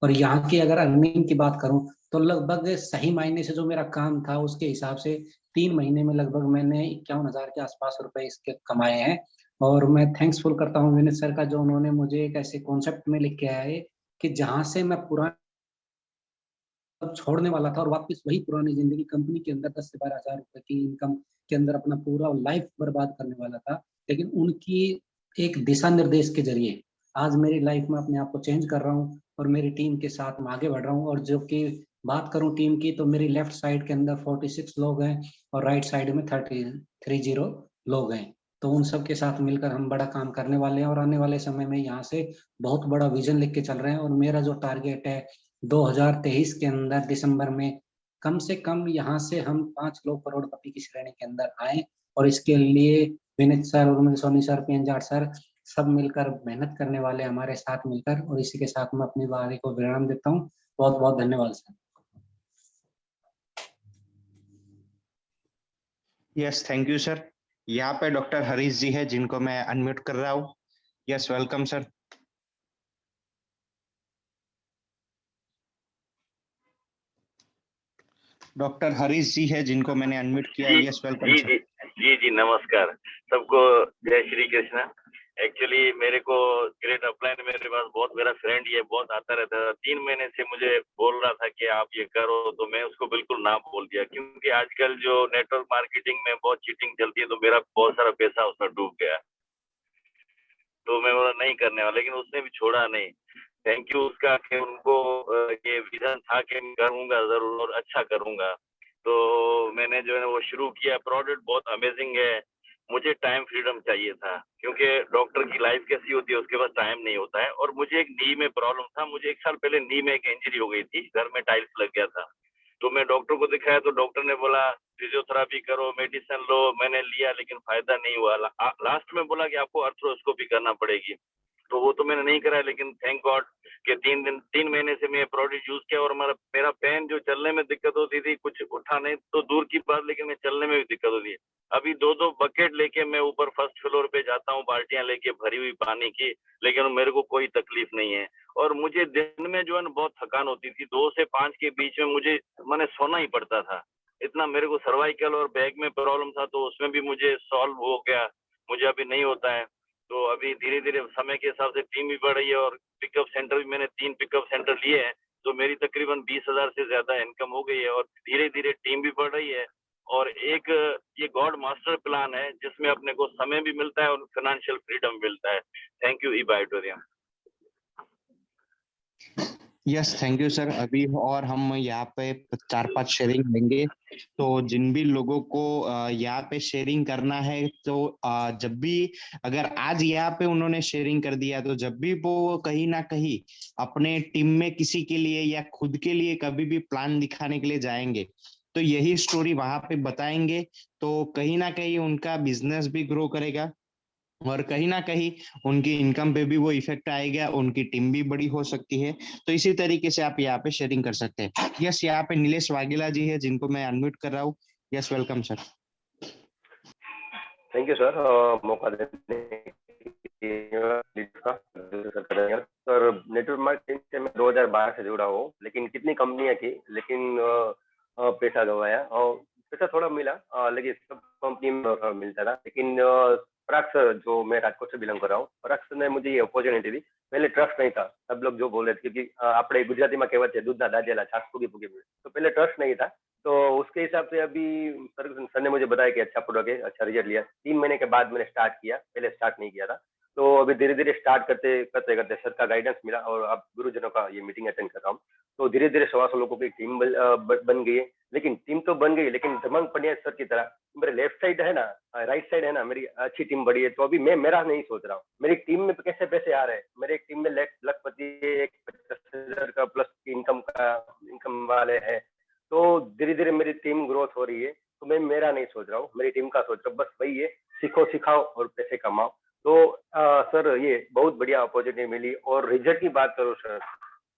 और यहाँ की अगर अर्निंग की बात करूं तो लगभग सही मायने से जो मेरा काम था उसके हिसाब से 3 महीने में लगभग मैंने 51,000 के आसपास रुपए इसके कमाए हैं। और मैं थैंक्सफुल करता हूँ विनीत सर का, जो उन्होंने मुझे एक ऐसे कॉन्सेप्ट में लिख के आए कि जहां से मैं पुराना छोड़ने वाला था और वापस वही पुरानी जिंदगी कंपनी के अंदर 10 से 12,000 रुपए की इनकम के अंदर अपना पूरा लाइफ बर्बाद करने वाला था, लेकिन उनकी एक दिशा निर्देश के जरिए आज मेरी लाइफ में अपने आप को चेंज कर रहा हूँ, और मेरी टीम के साथ मैं आगे बढ़ रहा हूँ। और जो कि बात करूँ टीम की, तो मेरी लेफ्ट साइड के अंदर 46 लोग हैं और राइट साइड में 30 लोग हैं। तो उन सब के साथ मिलकर हम बड़ा काम करने वाले हैं, और आने वाले समय में यहाँ से बहुत बड़ा विजन लिख के चल रहे हैं। और मेरा जो टारगेट है 2023 के अंदर दिसंबर में कम से कम यहाँ से हम 5 लोग करोड़पति की श्रेणी के अंदर आए, और इसके लिए Vineet sir, Urmil Soni sir, P sir सब मिलकर मेहनत करने वाले हमारे साथ मिलकर। और इसी के साथ मैं अपनी बारी को विराम देता हूँ। बहुत बहुत धन्यवाद sir. Yes, thank you sir. यहाँ पे डॉक्टर हरीश जी है जिनको मैं अनम्यूट कर रहा हूँ। Yes, welcome sir. Doctor Harish ji है जिनको मैंने अनम्यूट किया। यस, वेलकम जी सर। जी जी जी नमस्कार सबको, जय श्री कृष्ण। एक्चुअली मेरे को ग्रेट अपलाइन मेरे पास बहुत, मेरा फ्रेंड ये बहुत आता रहता था, 3 महीने से मुझे बोल रहा था कि आप ये करो, तो मैं उसको बिल्कुल ना बोल दिया, क्योंकि आजकल जो नेटवर्क मार्केटिंग में बहुत चीटिंग चलती है, तो मेरा बहुत सारा पैसा उसमें डूब गया, तो मैं बोला नहीं करने वाला, लेकिन उसने भी छोड़ा नहीं। थैंक यू उसका कि उनको ये विजन था कि मैं करूंगा जरूर और अच्छा करूंगा, तो मैंने जो है वो शुरू किया। प्रोडक्ट बहुत अमेजिंग है। मुझे टाइम फ्रीडम चाहिए था, क्योंकि डॉक्टर की लाइफ कैसी होती है, उसके पास टाइम नहीं होता है, और मुझे एक नी में प्रॉब्लम था। मुझे 1 साल पहले नी में एक इंजरी हो गई थी, घर में टाइल्स लग गया था, तो मैं डॉक्टर को दिखाया, तो डॉक्टर ने बोला फिजियोथेरापी करो, मेडिसिन लो। मैंने लिया लेकिन फायदा नहीं हुआ। लास्ट में बोला कि आपको अर्थरोस्कोपी करना पड़ेगी, तो वो तो मैंने नहीं कराया, लेकिन थैंक गॉड कि 3 महीने से मैं प्रोडक्ट यूज किया, और मेरा पेन जो चलने में दिक्कत होती थी, कुछ उठा नहीं तो दूर की बात, लेकिन मैं चलने में भी दिक्कत होती है। अभी 2-2 बकेट लेके मैं ऊपर फर्स्ट फ्लोर पे जाता हूँ, बाल्टियां लेके भरी हुई पानी की, लेकिन मेरे को कोई तकलीफ नहीं है। और मुझे दिन में जो है ना बहुत थकान होती थी, 2 से 5 के बीच में मुझे मैंने सोना ही पड़ता था, इतना मेरे को सर्वाइकल और बैक में प्रॉब्लम था, तो उसमें भी मुझे सॉल्व हो गया, मुझे अभी नहीं होता है। तो अभी धीरे धीरे समय के हिसाब से टीम भी बढ़ रही है, और पिकअप सेंटर भी मैंने 3 पिकअप सेंटर लिए हैं, तो मेरी तकरीबन 20,000 से ज्यादा इनकम हो गई है, और धीरे धीरे टीम भी बढ़ रही है। और एक ये गॉड मास्टर प्लान है, जिसमें अपने को समय भी मिलता है और फाइनेंशियल फ्रीडम मिलता है। Thank you E Biotorium. Yes, thank you sir. अभी और हम यहाँ पे 4-5 शेयरिंग लेंगे, तो जिन भी लोगों को यहाँ पे शेयरिंग करना है, तो जब भी अगर आज यहाँ पे उन्होंने शेयरिंग कर दिया, तो जब भी वो कहीं ना कहीं अपने टीम में किसी के लिए या खुद के लिए कभी भी प्लान दिखाने के लिए जाएंगे, तो यही स्टोरी वहां पे बताएंगे, तो कहीं ना कहीं उनका बिजनेस भी ग्रो करेगा, और कहीं ना कहीं उनकी इनकम पे भी वो इफेक्ट आएगा, उनकी टीम भी बड़ी हो सकती है। तो इसी तरीके से आप यहाँ पे शेयरिंग कर सकते हैं। यस, यहाँ पे नीलेश वाघेला जी है जिनको मैं अनम्यूट कर रहा हूँ। Yes, welcome sir. Thank you sir, मौका देने के लिए। सर नेटवर्क मार्केटिंग से मैं 2012 से जुड़ा हूँ, लेकिन कितनी कंपनियां की, लेकिन पैसा गंवाया, और पैसा थोड़ा मिला, लेकिन सब कंपनी में मिलता था। लेकिन पराक्ष, जो मैं राजकोट से बिलोंग कर रहा हूँ, पराक्ष ने मुझे ये अपॉर्चुनिटी दी। पहले ट्रस्ट नहीं था, सब लोग जो बोल रहे थे, क्योंकि આપણે ગુજરાતીમાં કહેવત છે, दूधના દાજેલા છાસ ફૂગી ફૂગી, तो पहले ट्रस्ट नहीं था। तो उसके हिसाब से अभी सर ने मुझे बताया कि अच्छा प्रोडक्ट है, अच्छा रिजल्ट लिया। 3 महीने के बाद मैंने स्टार्ट किया, पहले स्टार्ट नहीं किया था। तो अभी धीरे धीरे स्टार्ट करते करते करते सर का गाइडेंस मिला, और अब गुरुजनों का ये मीटिंग अटेंड कर रहा हूँ। तो धीरे धीरे 100 लोगों की टीम बन गई है। लेकिन टीम तो बन गई, लेकिन धमंग पंड्या सर की तरह मेरे लेफ्ट साइड है ना, राइट साइड है ना, मेरी अच्छी टीम बड़ी है। तो अभी मैं मेरा नहीं सोच रहा हूँ, मेरी टीम में कैसे पैसे आ रहे हैं। मेरे एक टीम में लखपति, एक 50,000 का प्लस इनकम वाले हैं। तो धीरे धीरे मेरी टीम ग्रोथ हो रही है। तो मैं मेरा नहीं सोच रहा हूँ, मेरी टीम का सोच रहा हूँ। बस वही है, सीखो सिखाओ और पैसे कमाओ। तो सर ये बहुत बढ़िया अपॉर्चुनिटी मिली। और रिजल्ट की बात करूँ सर,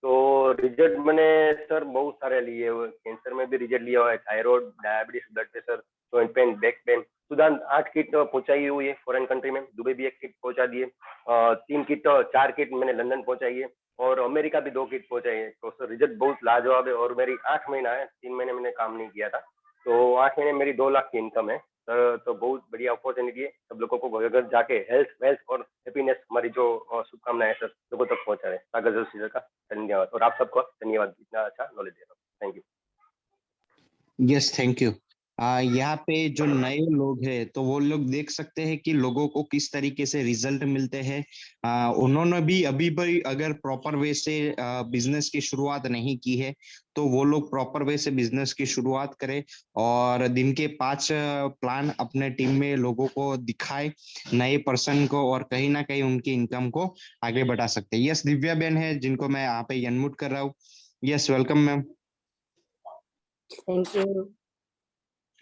तो रिजल्ट मैंने सर बहुत सारे लिए हुए। कैंसर में भी रिजल्ट लिया हुआ है, thyroid, diabetes, blood pressure, joint pain, back pain. Sudan 8 kit पहुंचाई हुई है फॉरेन कंट्री में। दुबई भी 1 किट पहुंचा दिए, 4 किट मैंने लंदन पहुंचाई है, और अमेरिका भी 2 किट पहुंचाई है। तो सर रिजल्ट बहुत लाजवाब है। और मेरी 8 महीना है, 3 महीने मैंने काम नहीं किया था, तो 8 महीने मेरी 2 लाख की इनकम है सर। तो बहुत बढ़िया अपॉर्चुनिटी है। सब लोगों को घर घर जाके हेल्थ वेल्थ और हैप्पीनेस, हमारी जो शुभकामनाएं सर लोगों तक पहुंचा रहे। सागर जोशी सर का धन्यवाद, और आप सबको धन्यवाद, इतना अच्छा नॉलेज दे रहा हूँ। Thank you. Yes, thank you. यहाँ पे जो नए लोग हैं, तो वो लोग देख सकते हैं कि लोगों को किस तरीके से रिजल्ट मिलते हैं। उन्होंने भी अभी भी अगर प्रॉपर वे से बिजनेस की शुरुआत नहीं की है, तो वो लोग प्रॉपर वे से बिजनेस की शुरुआत करें, और दिन के 5 प्लान अपने टीम में लोगों को दिखाए, नए पर्सन को, और कहीं ना कहीं उनकी इनकम को आगे बढ़ा सकते हैं। यस, दिव्या बेन है जिनको मैं यहाँ पे अनम्यूट कर रहा हूँ। Yes, welcome ma'am.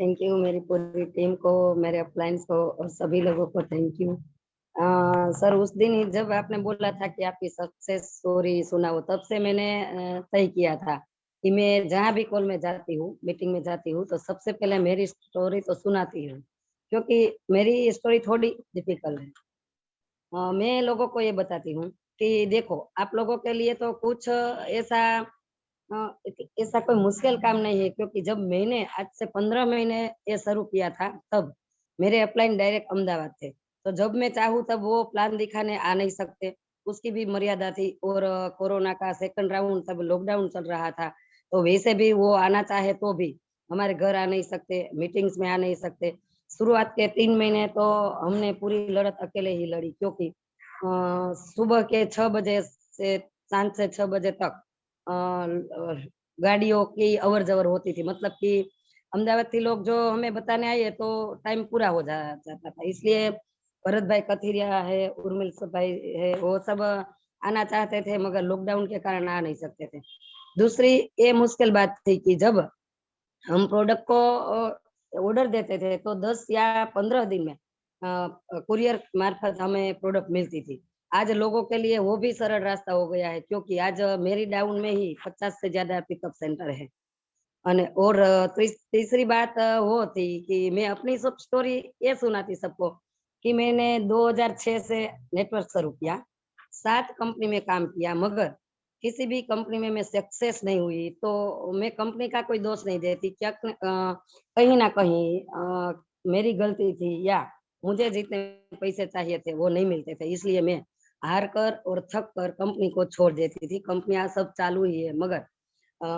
Thank you मेरी पूरी टीम को, मेरे अपलाइंस को, और सभी लोगों को थैंक यू। सर उस दिन ही जब आपने बोला था कि आपकी सक्सेस स्टोरी सुनाओ, तब से मैंने तय किया था कि मैं जहाँ भी कॉल में जाती हूँ, मीटिंग में जाती हूँ, तो सबसे पहले मेरी स्टोरी तो सुनाती हूँ, क्योंकि मेरी स्टोरी थोड़ी डिफिकल्ट है। मैं लोगों को ये बताती हूँ कि देखो, आप लोगों के लिए तो कुछ ऐसा कोई मुश्किल काम नहीं है, क्योंकि जब मैंने आज से 15 महीने ये शुरू किया था, तब मेरे अपलाइन डायरेक्ट अहमदाबाद थे। तो जब मैं चाहूँ तब वो प्लान दिखाने आ नहीं सकते, उसकी भी मर्यादा थी। और कोरोना का सेकंड राउंड, तब लॉकडाउन चल रहा था, तो वैसे भी वो आना चाहे तो भी हमारे घर आ नहीं सकते, मीटिंग्स में आ नहीं सकते। शुरुआत के 3 महीने तो हमने पूरी लड़त अकेले ही लड़ी, क्योंकि सुबह के 6 बजे से सांझ से 6 बजे तक गाड़ियों की अवर जवर होती थी। मतलब कि अहमदाबाद થી लोग जो हमें बताने आए तो टाइम पूरा हो जाता था। इसलिए भरत भाई कथिरिया है, उर्मिल भाई है, वो सब आना चाहते थे, मगर लॉकडाउन के कारण आ नहीं सकते थे। दूसरी ये मुश्किल बात थी कि जब हम प्रोडक्ट को ऑर्डर देते थे तो 10 या 15 दिन में कुरियर मार्फत हमें प्रोडक्ट मिलती थी। आज लोगों के लिए वो भी सरल रास्ता हो गया है, क्योंकि आज मेरी डाउन में ही 50 से ज्यादा पिकअप सेंटर है। और तीसरी बात वो थी कि मैं अपनी सब स्टोरी ये सुनाती सबको कि मैंने 2006 से नेटवर्क शुरू किया, 7 कंपनी में काम किया, मगर किसी भी कंपनी में मैं सक्सेस नहीं हुई। तो मैं कंपनी का कोई दोष नहीं देती, क्या कहीं ना कहीं मेरी गलती थी, या मुझे जितने पैसे चाहिए थे वो नहीं मिलते थे। इसलिए मैं हार कर और थक कर कंपनी को छोड़ देती थी। कंपनियां सब चालू ही है, मगर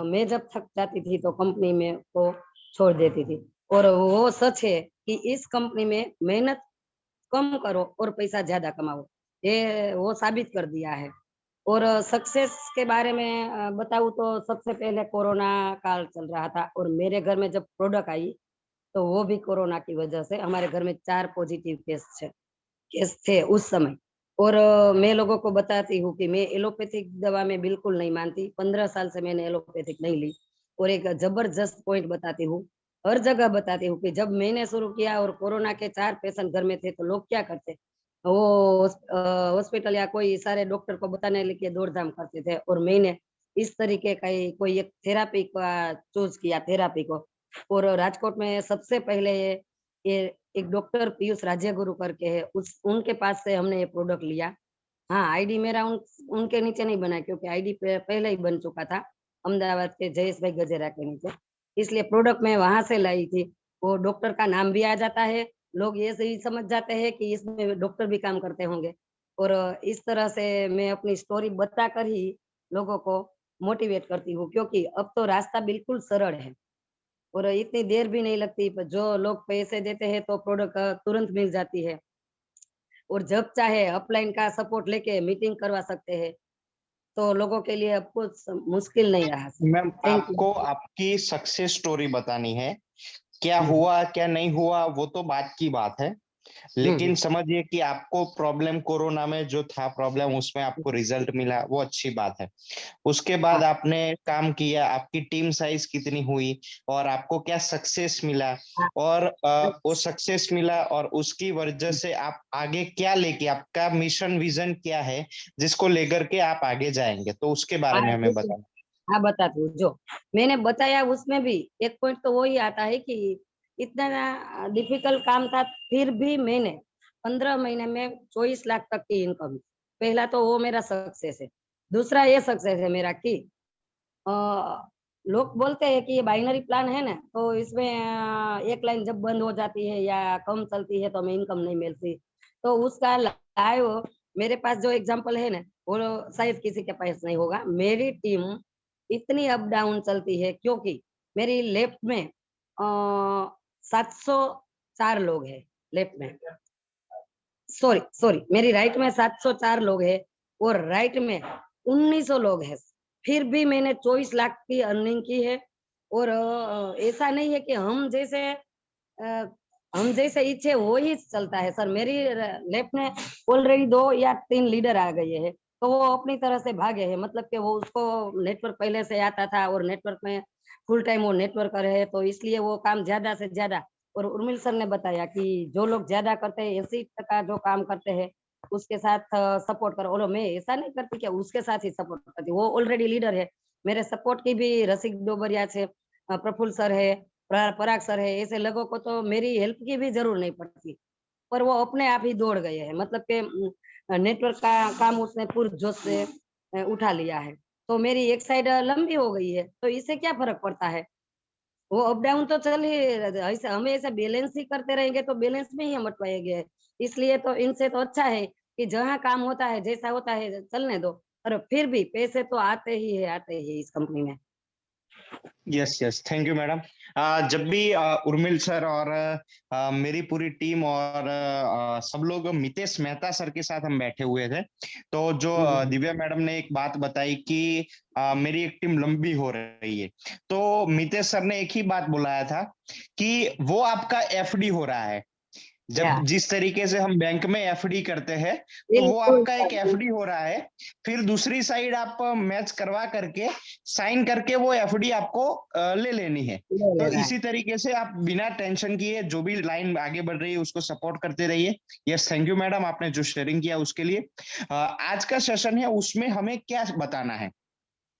मैं जब थक जाती थी तो कंपनी में को छोड़ देती थी। और वो सच है कि इस कंपनी में मेहनत कम करो और पैसा ज्यादा कमाओ, ये वो साबित कर दिया है। और सक्सेस के बारे में बताऊं तो सबसे पहले कोरोना काल चल रहा था, और मेरे घर में जब प्रोडक्ट आई तो वो भी कोरोना की वजह से हमारे घर में 4 पॉजिटिव केस थे उस समय। और मैं लोगों को बताती हूँ कि मैं एलोपैथिक दवा में बिल्कुल नहीं मानती। 15 साल से मैंने एलोपैथिक नहीं ली। और एक जबरदस्त पॉइंट बताती हूँ, हर जगह बताती हूँ कि जब मैंने शुरू किया और कोरोना के 4 पेशेंट घर में थे तो लोग क्या करते, वो हॉस्पिटल या कोई सारे डॉक्टर को बताने लेके दौड़-धाम करते थे। और मैंने इस तरीके का कोई एक थेरेपी का चूज़ किया, थेरेपी को। और राजकोट में सबसे पहले ये एक डॉक्टर पीयूष राज्यगुरु करके है, उस उनके पास से हमने ये प्रोडक्ट लिया। हाँ, आईडी मेरा उनके नीचे नहीं बना, क्योंकि आईडी पहले ही बन चुका था अहमदाबाद के जयेश भाई गजेरा के नीचे। इसलिए प्रोडक्ट मैं वहां से लाई थी। वो डॉक्टर का नाम भी आ जाता है, लोग ये सही समझ जाते हैं कि इसमें डॉक्टर भी काम करते होंगे। और इस तरह से मैं अपनी स्टोरी बताकर ही लोगों को मोटिवेट करती हूँ, क्योंकि अब तो रास्ता बिल्कुल सरल है और इतनी देर भी नहीं लगती। पर जो लोग पैसे देते हैं तो प्रोडक्ट तुरंत मिल जाती है, और जब चाहे अपलाइन का सपोर्ट लेके मीटिंग करवा सकते हैं। तो लोगों के लिए अब कुछ मुश्किल नहीं रहा सर। Ma'am, thank you. आपको आपकी सक्सेस स्टोरी बतानी है, क्या हुआ क्या नहीं हुआ वो तो बात की बात है, लेकिन समझिए कि आपको प्रॉब्लम कोरोना में जो था प्रॉब्लम, उसमें आपको रिजल्ट मिला, वो अच्छी बात है। उसके बाद आपने काम किया, आपकी टीम साइज कितनी हुई और आपको क्या सक्सेस मिला, और वो सक्सेस मिला और उसकी वजह से आप आगे क्या लेके, आपका मिशन विजन क्या है जिसको लेकर के आप आगे जाएंगे, तो उसके बारे में हमें बताएं। हाँ, बताती हूँ। जो मैंने बताया उसमें भी एक पॉइंट तो वही आता है कि इतना डिफिकल्ट काम था, फिर भी मैंने 15 महीने में 24 लाख तक की इनकम। पहला तो वो मेरा सक्सेस है। दूसरा ये सक्सेस है मेरा कि लोग बोलते हैं कि ये बाइनरी प्लान है ना, तो इसमें एक लाइन जब बंद हो जाती है या कम चलती है तो हमें इनकम नहीं मिलती। तो उसका लाइव मेरे पास जो एग्जांपल है ना, वो शायद किसी के पास नहीं होगा। मेरी टीम इतनी अप डाउन चलती है, क्योंकि मेरी लेफ्ट में 704 लोग हैं। लेफ्ट में सॉरी मेरी राइट में 704 लोग हैं और राइट में 1900 लोग हैं। फिर भी मैंने 24 लाख की अर्निंग की है। और ऐसा नहीं है कि हम जैसे इच्छे वो ही चलता है सर। मेरी लेफ्ट में ऑलरेडी 2 या 3 लीडर आ गए हैं, तो वो अपनी तरह से भागे हैं। मतलब कि वो उसको नेटवर्क पहले से आता था और नेटवर्क में फुल टाइम वो नेटवर्कर है, तो इसलिए वो काम ज्यादा से ज्यादा। और उर्मिल सर ने बताया कि जो लोग ज्यादा करते हैं 80% जो काम करते हैं उसके साथ सपोर्ट करो। और मैं ऐसा नहीं करती कि उसके साथ ही सपोर्ट करती, वो ऑलरेडी लीडर है मेरे सपोर्ट की भी रसिक डोबरिया से, प्रफुल्ल सर है, पराग सर है, ऐसे लोगों को तो मेरी हेल्प की भी जरूर नहीं पड़ती, पर वो अपने आप ही दौड़ गए हैं। मतलब के नेटवर्क का काम उसने पुरजोश से उठा लिया है, तो मेरी एक साइड लंबी हो गई है, तो इससे क्या फर्क पड़ता है? वो अप डाउन तो चल ही ऐसे, हमें ऐसे बैलेंस ही करते रहेंगे तो बैलेंस में ही हम अटवाएंगे। इसलिए तो इनसे तो अच्छा है कि जहाँ काम होता है, जैसा होता है चलने दो, और फिर भी पैसे तो आते ही है, आते ही है इस कंपनी में। Yes yes, thank you madam. जब भी उर्मिल सर और मेरी पूरी टीम और सब लोग मितेश मेहता सर के साथ हम बैठे हुए थे, तो जो दिव्या मैडम ने एक बात बताई कि मेरी एक टीम लंबी हो रही है, तो मितेश सर ने एक ही बात बुलाया था कि वो आपका एफडी हो रहा है। जब या जिस तरीके से हम बैंक में एफडी करते हैं, तो वो बिल्कुल आपका एक सर, एफडी हो रहा है। फिर दूसरी साइड आप मैच करवा करके साइन करके वो एफडी आपको ले लेनी है। ले तो ले रहा है। इसी तरीके से आप बिना टेंशन किए जो भी लाइन आगे बढ़ रही है उसको सपोर्ट करते रहिए। यस, थैंक यू मैडम, आपने जो शेयरिंग किया उसके लिए। आज का सेशन है उसमें हमें क्या बताना है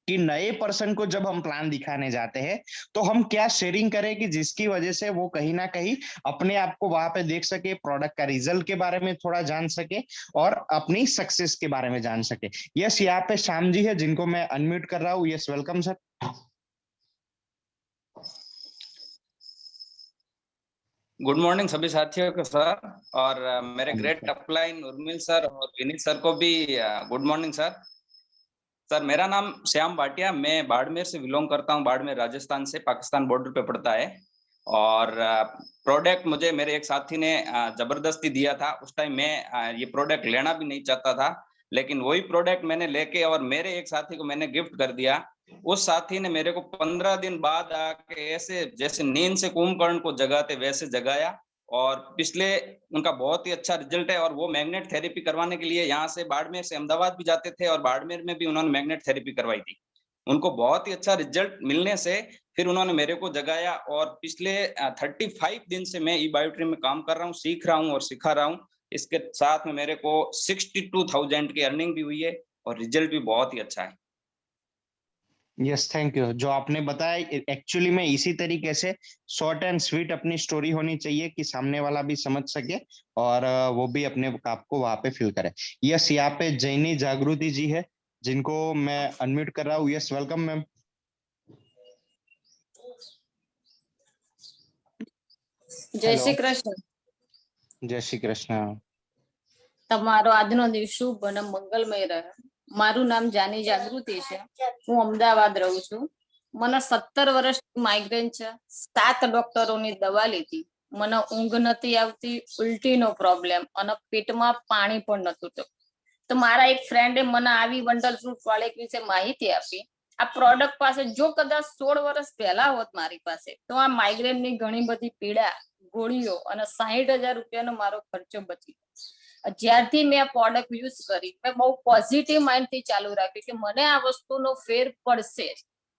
कि नए पर्सन को जब हम प्लान दिखाने जाते हैं तो हम क्या शेयरिंग करें कि जिसकी वजह से वो कहीं ना कहीं अपने आप को वहां पे देख सके, प्रोडक्ट का रिजल्ट के बारे में थोड़ा जान सके और अपनी सक्सेस के बारे में जान सके। यस, यहाँ पे श्याम जी है जिनको मैं अनम्यूट कर रहा हूँ। Yes, welcome sir. Good morning सभी साथियों को सर, और मेरे ग्रेट अपलाइन उर्मिल सर और विनीत सर को भी गुड मॉर्निंग सर। सर मेरा नाम श्याम भाटिया, मैं बाड़मेर से बिलोंग करता हूं। बाड़मेर राजस्थान से, पाकिस्तान बॉर्डर पे पड़ता है। और प्रोडक्ट मुझे मेरे एक साथी ने जबरदस्ती दिया था। उस टाइम मैं ये प्रोडक्ट लेना भी नहीं चाहता था, लेकिन वही प्रोडक्ट मैंने लेके और मेरे एक साथी को मैंने गिफ्ट कर दिया। उस साथी ने मेरे को 15 दिन बाद आके ऐसे जैसे नींद से कुंभकर्ण को जगाते वैसे जगाया, और पिछले उनका बहुत ही अच्छा रिजल्ट है। और वो मैग्नेट थेरेपी करवाने के लिए यहाँ से बाड़मेर से अहमदाबाद भी जाते थे, और बाड़मेर में भी उन्होंने मैग्नेट थेरेपी करवाई थी। उनको बहुत ही अच्छा रिजल्ट मिलने से फिर उन्होंने मेरे को जगाया, और पिछले 35 दिन से मैं ई बायोट्री में काम कर रहा हूँ, सीख रहा हूँ और सिखा रहा हूँ। इसके साथ में मेरे को 62,000 की अर्निंग भी हुई है और रिजल्ट भी बहुत ही अच्छा है। Yes, thank you. जो आपने बताया एक्चुअली में इसी तरीके से शॉर्ट एंड स्वीट अपनी स्टोरी होनी चाहिए कि सामने वाला भी समझ सके और वो भी अपने आप को वहां पे फील करे। यस, यहाँ पे जैनी जागृति जी है जिनको मैं अनम्यूट कर रहा हूँ। Yes, welcome ma'am. जय श्री कृष्ण। जय श्री कृष्ण। તમારો આજનો દિવસ શુભ અને મંગલમય રહે। મારું નામ જાની જાગૃતિ છે, હું અમદાવાદ રહું છું। મને 17 વર્ષથી માઇગ્રેન છે, 7 ડોક્ટરોની દવા લીધી, મને ઊંઘ નથી આવતી, ઉલટીનો પ્રોબ્લેમ અને પેટમાં પાણી પણ નતું થતું। તો મારા એક ફ્રેન્ડે મને આવી વંડર ફ્રૂટ પ્રોડક્ટ વિશે માહિતી આપી। આ પ્રોડક્ટ પાસે જો કદાચ 16 વર્ષ પહેલા હોત મારી પાસે, તો આ માઇગ્રેનની ઘણી બધી પીડા, ગોળીઓ અને 60,000 રૂપિયાનો મારો ખર્ચો બચી ગયો। જ્યારથી મેં આ પ્રોડક્ટ યુઝ કરી, મેં બહુ પોઝિટિવ માઇન્ડથી ચાલુ રાખ્યું કે મને આ વસ્તુનો ફેર પડશે,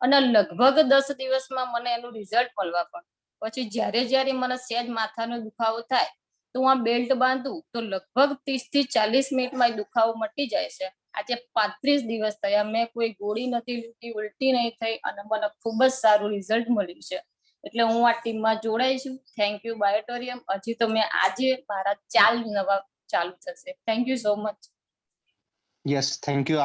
અને લગભગ 10 દિવસમાં મને એનું રિઝલ્ટ મળવા પણ। પછી જ્યારે જ્યારે મને સહેજ માથાનો દુખાવો થાય તો હું આ બેલ્ટ બાંધું તો લગભગ 30 થી 40 મિનિટમાં એ દુખાવો મટી જાય છે। આજે 35 દિવસ થયા, મેં કોઈ गोली નથી લીધી, ઉલટી નહીં થઈ, અને મને ખૂબ જ સારું રિઝલ્ટ મળ્યું છે। એટલે હું આ ટીમમાં જોડાઈ છું। Thank you Biotorium. હજી તો મેં આજે મારા 4 નવા चालू થશે। Thank you so much. Yes, thank you.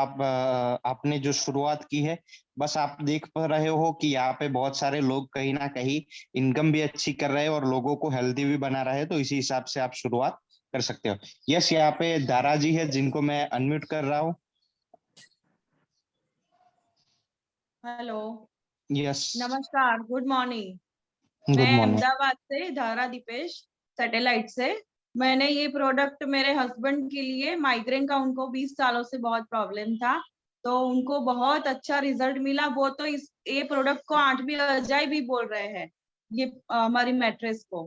आपने जो शुरुआत की है, बस आप देख पा रहे हो कि यहाँ पे बहुत सारे लोग कहीं ना कहीं इनकम भी अच्छी कर रहे हैं और लोगों को हेल्दी भी बना रहे हैं, तो इसी हिसाब से आप शुरुआत कर सकते हो। यस, यहाँ पे दारा जी है जिनको मैं अनम्यूट कर रहा हूँ। हेलो, यस, नमस्कार, गुड मॉर्निंग। गुड मैं मॉर्निंग। अहमदाबाद से धारा दीपेश सैटेलाइट से। मैंने ये प्रोडक्ट मेरे हस्बैंड के लिए, माइग्रेन का उनको 20 सालों से बहुत प्रॉब्लम था, तो उनको बहुत अच्छा रिजल्ट मिला। वो तो ये प्रोडक्ट को 8वीं अजाई भी बोल रहे हैं, ये हमारी मैट्रेस को,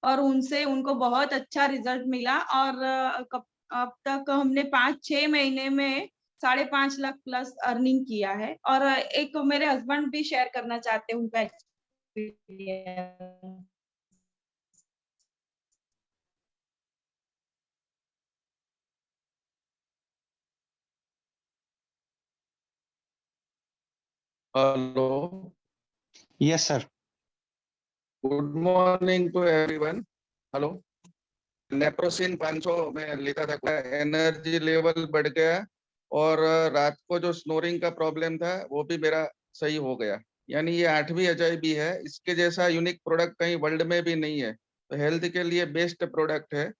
और उनसे उनको बहुत अच्छा रिजल्ट मिला। और अब तक हमने 5-6 महीने में 5.5 लाख प्लस अर्निंग किया है। और एक मेरे हस्बैंड भी शेयर करना चाहते हैं उनका experience. Hello, yes sir. Good morning to everyone. Hello, Naprosyn 500 में लेता था, एनर्जी लेवल बढ़ गया और रात को जो स्नोरिंग का प्रॉब्लम था वो भी मेरा सही हो गया। यानी ये 8वीं अजायबी है, इसके जैसा यूनिक प्रोडक्ट कहीं वर्ल्ड में भी नहीं है, तो हेल्थ के लिए बेस्ट प्रोडक्ट है।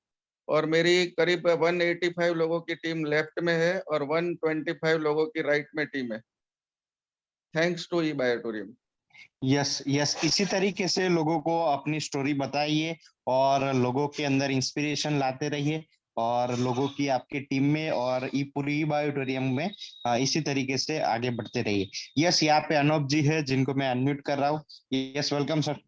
और मेरी करीब 185 लोगों की टीम लेफ्ट में है और 125 लोगों की राइट में टीम है। Thanks to E Biotorium. Yes yes, इसी तरीके से लोगों को अपनी स्टोरी बताइए और लोगों के अंदर इंस्पिरेशन लाते रहिए और लोगों की आपकी टीम में और ई पूरी बायोटोरियम में इसी तरीके से आगे बढ़ते रहिए। यस, यहाँ पे अनूप जी है जिनको मैं अनम्यूट कर रहा हूँ। Yes, welcome sir.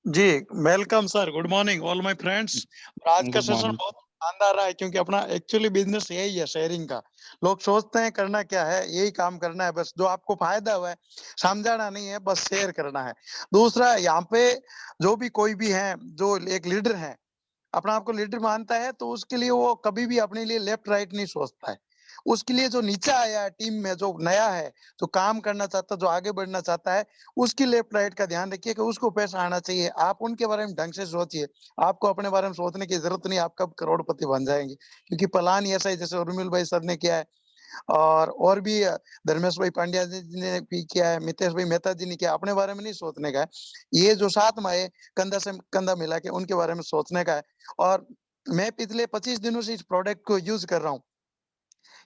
जी welcome sir, good morning all my friends. आज का गुड सेशन मॉर्निंग। बहुत शानदार रहा है क्योंकि अपना एक्चुअली बिजनेस यही है शेयरिंग का। लोग सोचते हैं करना क्या है, यही काम करना है, बस जो आपको फायदा हुआ है समझाना नहीं है, बस शेयर करना है। दूसरा, यहाँ पे जो भी कोई भी है जो एक लीडर है, अपना आपको लीडर मानता है, तो उसके लिए वो कभी भी अपने लिए लेफ्ट राइट नहीं सोचता है। उसके लिए जो नीचे आया है टीम में, जो नया है, जो काम करना चाहता है, जो आगे बढ़ना चाहता है, उसकी लेफ्ट राइट का ध्यान रखिए कि उसको पैसा आना चाहिए। आप उनके बारे में ढंग से सोचिए, आपको अपने बारे में सोचने की जरूरत नहीं, आप कब करोड़पति बन जाएंगे। क्योंकि प्लान ही ऐसा है, जैसे उर्मिल भाई सर ने किया है और भी धर्मेश भाई पांड्या जी ने भी किया है, मितेश भाई मेहता जी ने किया। अपने बारे में नहीं सोचने का है, ये जो साथ में आए कंधा से कंधा मिला के उनके बारे में सोचने का है। और मैं पिछले 25 दिनों से इस प्रोडक्ट को यूज कर रहा हूँ,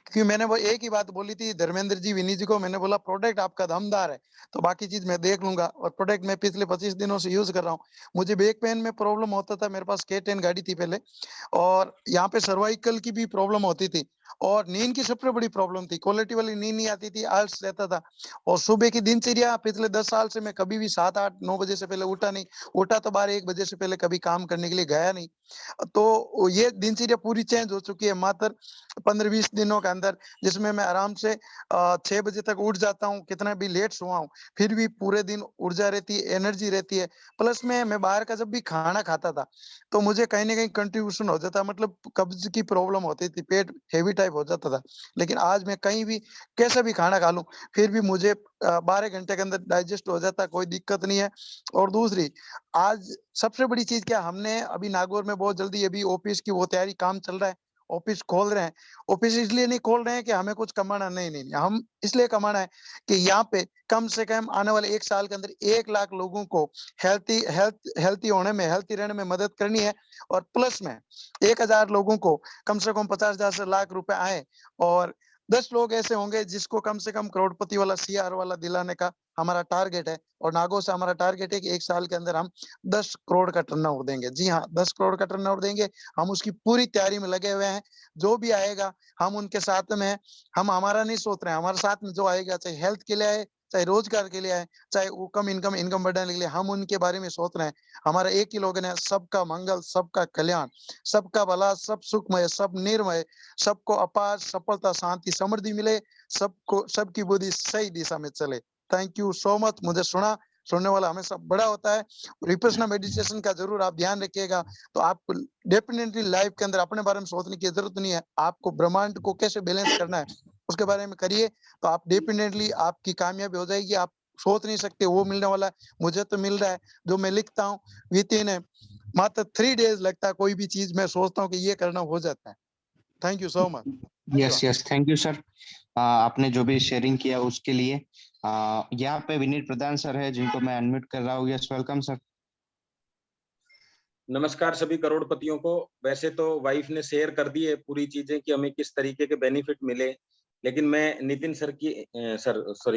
क्योंकि मैंने वो एक ही बात बोली थी धर्मेंद्र जी, विनी जी को, मैंने बोला प्रोडक्ट आपका दमदार है तो बाकी चीज मैं देख लूंगा। और प्रोडक्ट मैं पिछले 25 दिनों से यूज कर रहा हूँ। मुझे बैक पेन में प्रॉब्लम होता था, मेरे पास K10 गाड़ी थी पहले, और यहाँ पे सर्वाइकल की भी प्रॉब्लम होती थी, और नींद की सबसे बड़ी प्रॉब्लम थी, क्वालिटी वाली नींद नहीं आती थी, आलस रहता था। और सुबह की दिनचर्या पिछले 10 साल से मैं कभी भी 7, 8, 9 बजे से पहले उठा नहीं, उठा तो 12, 1 बजे से पहले कभी काम करने के लिए गया नहीं। तो ये दिनचर्या पूरी चेंज हो चुकी है मात्र 15-20 दिनों के अंदर, जिसमें मैं आराम से 6 बजे तक उठ जाता हूँ, कितना भी लेट सोआ हूँ फिर भी पूरे दिन ऊर्जा रहती है, एनर्जी रहती है। प्लस में मैं बाहर का जब भी खाना खाता था तो मुझे कहीं ना कहीं कंट्रीब्यूशन हो जाता, मतलब कब्ज की प्रॉब्लम होती थी, पेट हेवी टाइप हो जाता था। लेकिन आज मैं कहीं भी कैसा भी खाना खा लूं फिर भी मुझे 12 घंटे के अंदर डाइजेस्ट हो जाता, कोई दिक्कत नहीं है। और दूसरी, आज सबसे बड़ी चीज क्या, हमने अभी नागौर में बहुत जल्दी अभी ऑफिस की वो तैयारी, काम चल रहा है, ऑफिस खोल रहे हैं। ऑफिस इसलिए नहीं खोल रहे हैं कि हमें कुछ कमाना, नहीं नहीं नहीं, हम इसलिए कमाना है कि यहाँ पे कम से कम आने वाले 1 साल के अंदर 1 लाख लोगों को हेल्थी होने में, हेल्थी रहने में मदद करनी है। और प्लस में 1000 लोगों को कम से कम 50,000 से लाख रुपए आए, और 10 लोग ऐसे होंगे जिसको कम से कम करोड़पति वाला CR वाला दिलाने का हमारा टारगेट है। और नागो से हमारा टारगेट है कि 1 साल के अंदर हम 10 करोड़ का टर्नओवर देंगे। जी हाँ, 10 करोड़ का टर्नओवर देंगे। हम उसकी पूरी तैयारी में लगे हुए हैं। जो भी आएगा हम उनके साथ में हैं। हम हमारा नहीं सोच रहे हैं, हमारे साथ में जो आएगा, चाहे हेल्थ के लिए आए, चाहे रोजगार के लिए आए, चाहे वो कम इनकम बढ़ाने के लिए, हम उनके बारे में सोच रहे हैं। हमारा एक ही लोगन है, सबका मंगल, सबका कल्याण, सबका भला, सब सुखमय, सब निर्मय, सबको अपार सफलता, शांति, समृद्धि मिले, सबको, सबकी बुद्धि सही दिशा में चले। Thank you so much. मुझे सुनने वाला हमेशा बड़ा होता है। विपश्यना मेडिटेशन का जरूर आप ध्यान रखिएगा, तो आप डेफिनेटली लाइफ के अंदर अपने बारे में सोचने की जरूरत नहीं है। आपको ब्रह्मांड को कैसे बैलेंस करना है उसके बारे में करिए, तो आप डेफिनेटली आपकी कामयाबी हो जाएगी। आप सोच नहीं सकते वो मिलने वाला है, मुझे तो मिल रहा है। जो मैं लिखता हूँ विद इन मात्र 3 डेज लगता है, कोई भी चीज मैं सोचता हूँ कि ये करना हो जाता है। Thank you so much. Yes yes, thank you sir, आपने जो भी शेयरिंग किया उसके लिए। यहाँ पे विनीत प्रधान सर है जिनको मैं अनम्यूट कर रहा हूँ। Yes, welcome sir. नमस्कार सभी करोड़पतियों को। वैसे तो वाइफ ने शेयर कर दी है पूरी चीजें कि हमें किस तरीके के बेनिफिट मिले, लेकिन मैं नितिन सर की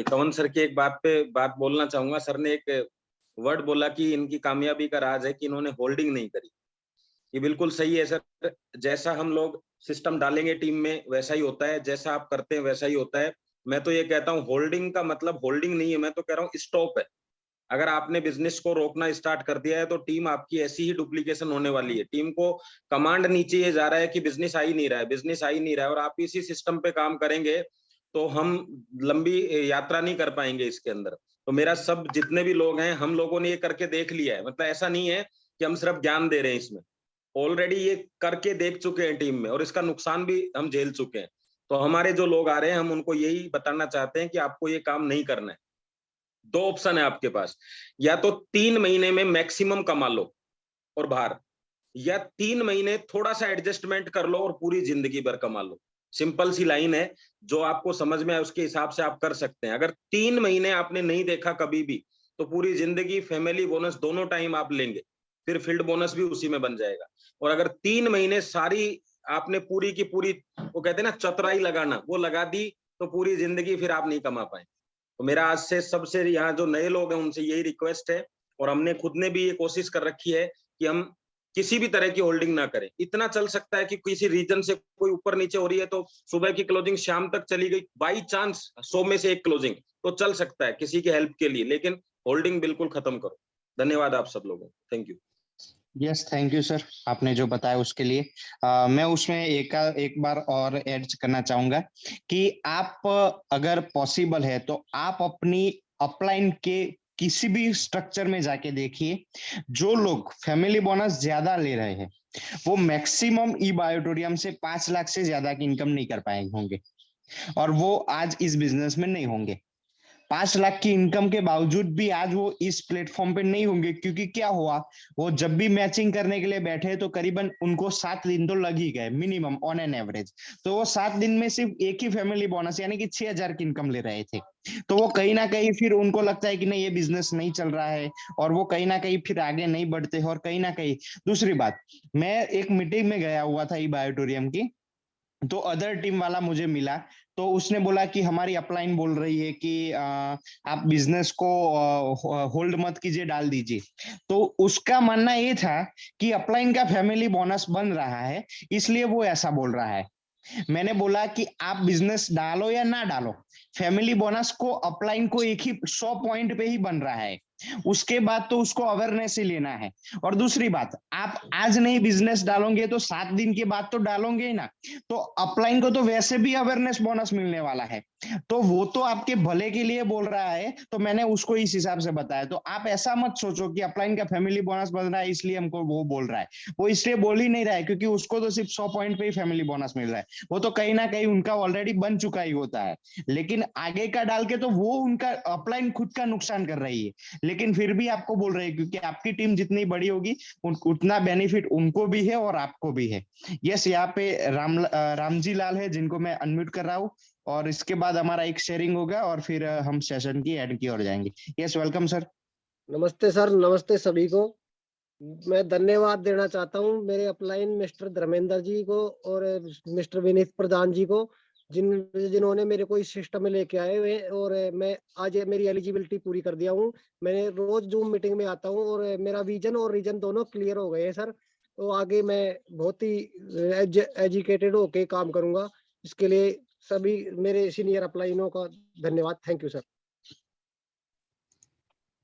कवन सर की एक बात बोलना चाहूंगा। सर ने एक वर्ड बोला कि इनकी कामयाबी का राज है कि इन्होंने होल्डिंग नहीं करी। ये बिल्कुल सही है सर। जैसा हम लोग सिस्टम डालेंगे टीम में वैसा ही होता है, जैसा आप करते हैं वैसा ही होता है। मैं तो ये कहता हूँ होल्डिंग का मतलब होल्डिंग नहीं है, मैं तो कह रहा हूँ स्टॉप है। अगर आपने बिजनेस को रोकना स्टार्ट कर दिया है तो टीम आपकी ऐसी ही डुप्लीकेशन होने वाली है। टीम को कमांड नीचे ये जा रहा है कि बिजनेस आ ही नहीं रहा है, बिजनेस आ ही नहीं रहा है, और आप इसी सिस्टम पे काम करेंगे तो हम लंबी यात्रा नहीं कर पाएंगे इसके अंदर। तो मेरा सब जितने भी लोग हैं, हम लोगों ने ये करके देख लिया है। मतलब ऐसा नहीं है कि हम सिर्फ ज्ञान दे रहे हैं, इसमें ऑलरेडी ये करके देख चुके हैं टीम में, और इसका नुकसान भी हम झेल चुके हैं। तो हमारे जो लोग आ रहे हैं, हम उनको यही बताना चाहते हैं कि आपको ये काम नहीं करना है। दो ऑप्शन है आपके पास, या तो 3 महीने में मैक्सिमम कमा लो और बाहर, या 3 महीने थोड़ा सा एडजस्टमेंट कर लो और पूरी जिंदगी भर कमा लो। सिंपल सी लाइन है, जो आपको समझ में आए उसके हिसाब से आप कर सकते हैं। अगर 3 महीने आपने नहीं देखा कभी भी, तो पूरी जिंदगी फैमिली बोनस दोनों टाइम आप लेंगे, फिर फील्ड बोनस भी उसी में बन जाएगा। और अगर 3 महीने सारी आपने पूरी की पूरी, वो कहते हैं ना चतुराई लगाना, वो लगा दी, तो पूरी जिंदगी फिर आप नहीं कमा पाए। तो मेरा आज से सबसे यहाँ जो नए लोग हैं उनसे यही रिक्वेस्ट है, और हमने खुद ने भी ये कोशिश कर रखी है कि हम किसी भी तरह की होल्डिंग ना करें। इतना चल सकता है कि किसी रीजन से कोई ऊपर नीचे हो रही है तो सुबह की क्लोजिंग शाम तक चली गई, बाई चांस 100 में से एक क्लोजिंग तो चल सकता है किसी की हेल्प के लिए, लेकिन होल्डिंग बिल्कुल खत्म करो। धन्यवाद आप सब लोगों को, thank you. Yes, thank you sir, आपने जो बताया उसके लिए। मैं उसमें एक बार और ऐड करना चाहूंगा कि आप अगर पॉसिबल है तो आप अपनी अपलाइन के किसी भी स्ट्रक्चर में जाके देखिए, जो लोग फैमिली बोनस ज्यादा ले रहे हैं वो मैक्सिमम ई बायोटोरियम से 5 लाख से ज्यादा की इनकम नहीं कर पाए होंगे, और वो आज इस बिजनेस में नहीं होंगे। 5 लाख की इनकम के बावजूद भी आज वो इस प्लेटफॉर्म पे नहीं होंगे, क्योंकि क्या हुआ, वो जब भी मैचिंग करने के लिए बैठे तो करीबन उनको 7 दिन तो लग ही गए मिनिमम ऑन एन एवरेज। तो वो 7 दिन में सिर्फ एक ही फैमिली बोनस यानी कि 6,000 की इनकम ले रहे थे। तो वो कहीं ना कहीं फिर उनको लगता है कि नहीं ये बिजनेस नहीं चल रहा है, और वो कहीं ना कहीं फिर आगे नहीं बढ़ते। और कहीं ना कहीं दूसरी बात, मैं एक मीटिंग में गया हुआ था ई बायोटोरियम की, तो अदर टीम वाला मुझे मिला, तो उसने बोला कि हमारी अपलाइन बोल रही है कि आप बिजनेस को होल्ड मत कीजिए, डाल दीजिए। तो उसका मानना ये था कि अपलाइन का फैमिली बोनस बन रहा है इसलिए वो ऐसा बोल रहा है। मैंने बोला कि आप बिजनेस डालो या ना डालो, फैमिली बोनस को अपलाइन को एक ही 100 पॉइंट पे ही बन रहा है, उसके बाद तो उसको अवेयरनेस ही लेना है। और दूसरी बात, आप आज नहीं बिजनेस डालोगे तो 7 दिन के बाद तो डालोगे ही ना, तो अपलाइन को तो वैसे भी अवेयरनेस बोनस मिलने वाला है, तो वो तो आपके भले के लिए बोल रहा है, तो मैंने उसको इस हिसाब से बताया। तो आप ऐसा मत सोचो कि अपलाइन का फैमिली बोनस बन रहा है इसलिए हमको वो बोल रहा है, वो इसलिए बोल ही नहीं रहा है क्योंकि उसको तो सिर्फ 100 पॉइंट पे ही फैमिली बोनस मिल रहा है, वो तो कहीं ना कहीं उनका ऑलरेडी बन चुका ही होता है। लेकिन आगे का डाल के तो वो उनका अपलाइन खुद का नुकसान कर रही है, लेकिन फिर भी आपको बोल रहे हैं क्योंकि आपकी टीम जितनी बड़ी होगी उतना बेनिफिट उनको भी है और आपको भी है। यस, यहाँ पे रामजी लाल है जिनको मैं अनम्यूट कर रहा हूँ, और इसके बाद हमारा एक शेयरिंग होगा और फिर हम सेशन की एंड की ओर जाएंगे। Yes, welcome sir. नमस्ते सर, नमस्ते सभी को। मैं धन्यवाद देना चाहता हूं मेरे अपलाइन मिस्टर धर्मेंद्र जी को और मिस्टर विनीत प्रधान जी को, जिन्होंने मेरे को इस सिस्टम में लेके आए हुए, और मैं आज मेरी एलिजिबिलिटी पूरी कर दिया हूं। मैं रोज जूम मीटिंग में आता हूं और मेरा विजन और रीजन दोनों क्लियर हो गए हैं सर। तो आगे मैं बहुत ही एजुकेटेड होके काम करूंगा। इसके लिए सभी मेरे सीनियर अपलाइनों का धन्यवाद। Thank you sir.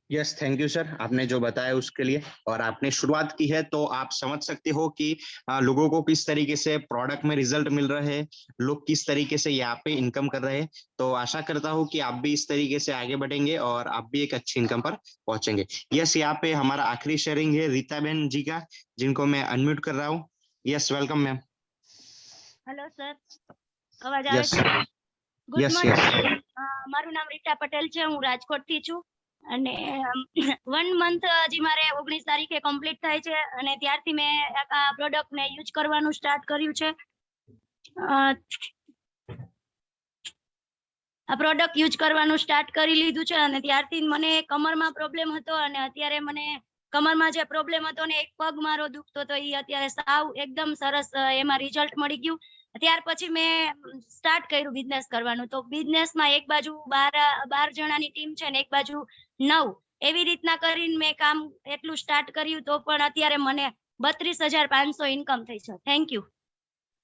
Yes, thank you sir, आपने जो बताया उसके लिए। और आपने शुरुआत की है तो आप समझ सकते हो कि लोगों को किस तरीके से प्रोडक्ट में रिजल्ट मिल रहे हैं, लोग किस तरीके से यहाँ पे इनकम कर रहे हैं। तो आशा करता हूँ कि आप भी इस तरीके से आगे बढ़ेंगे और आप भी एक अच्छी इनकम पर पहुंचेंगे। यस, यहाँ पे हमारा आखिरी शेयरिंग है रीता बहन जी का, जिनको मैं अनम्यूट कर रहा हूँ। Yes, welcome ma'am. Hello sir, અવાજ આવે यस છે? ગુડ यस મોર્નિંગ, यस મારું નામ રીટા પટેલ છે, હું રાજકોટથી છું અને 1 મંથ હજી મારે 19 તારીખે કમ્પ્લીટ થાય છે અને ત્યારથી મેં આ પ્રોડક્ટને યુઝ કરવાનું સ્ટાર્ટ કર્યું છે। આ પ્રોડક્ટ યુઝ કરવાનું સ્ટાર્ટ કરી લીધું છે અને ત્યારથી મને કમરમાં પ્રોબ્લેમ હતો અને અત્યારે મને કમરમાં જે પ્રોબ્લેમ હતો ને એક પગ મારો દુખતો તો એ અત્યારે સાવ એકદમ સરસ એમાં રિઝલ્ટ મળી ગયું। ત્યાર પછી મેં સ્ટાર્ટ કર્યું બિઝનેસ કરવાનું, તો બિઝનેસમાં એક બાજુ 12 જણાની ટીમ છે ને એક બાજુ 9, એવી રીતના કરીને મેં કામ એટલું સ્ટાર્ટ કર્યું તો પણ અત્યારે મને 32,500 ઇન્કમ થઈ છે। Thank you.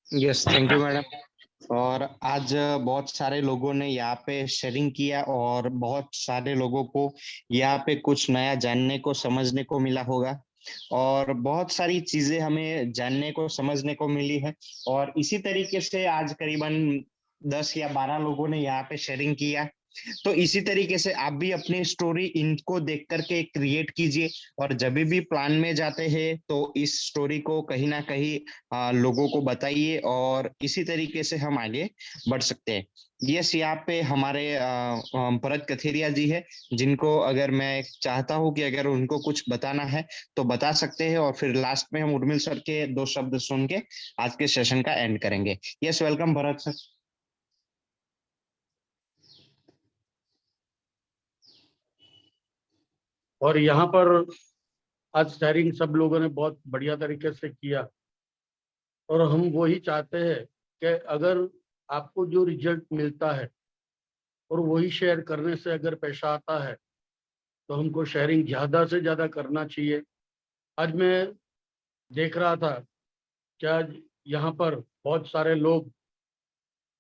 Yes, thank you madam. और आज बहुत सारे लोगों ने यहाँ पे शेयरिंग किया और बहुत सारे लोगों को यहाँ पे कुछ नया जानने को समझने को मिला होगा, और बहुत सारी चीजें हमें जानने को समझने को मिली है। और इसी तरीके से आज करीबन 10 या 12 लोगों ने यहाँ पे शेयरिंग किया, तो इसी तरीके से आप भी अपनी स्टोरी इनको देख करके क्रिएट कीजिए, और जब भी प्लान में जाते हैं तो इस स्टोरी को कहीं ना कहीं लोगों को बताइए, और इसी तरीके से हम आगे बढ़ सकते हैं। यस, यहाँ पे हमारे भरत कथेरिया जी है, जिनको अगर मैं चाहता हूँ कि अगर उनको कुछ बताना है तो बता सकते हैं, और फिर लास्ट में हम उर्मिल सर के 2 शब्द सुन के आज के सेशन का एंड करेंगे। Yes, welcome Bharat sir. और यहाँ पर आज शेयरिंग सब लोगों ने बहुत बढ़िया तरीके से किया, और हम वही चाहते हैं कि अगर आपको जो रिजल्ट मिलता है और वही शेयर करने से अगर पैसा आता है तो हमको शेयरिंग ज़्यादा से ज़्यादा करना चाहिए। आज मैं देख रहा था कि आज यहाँ पर बहुत सारे लोग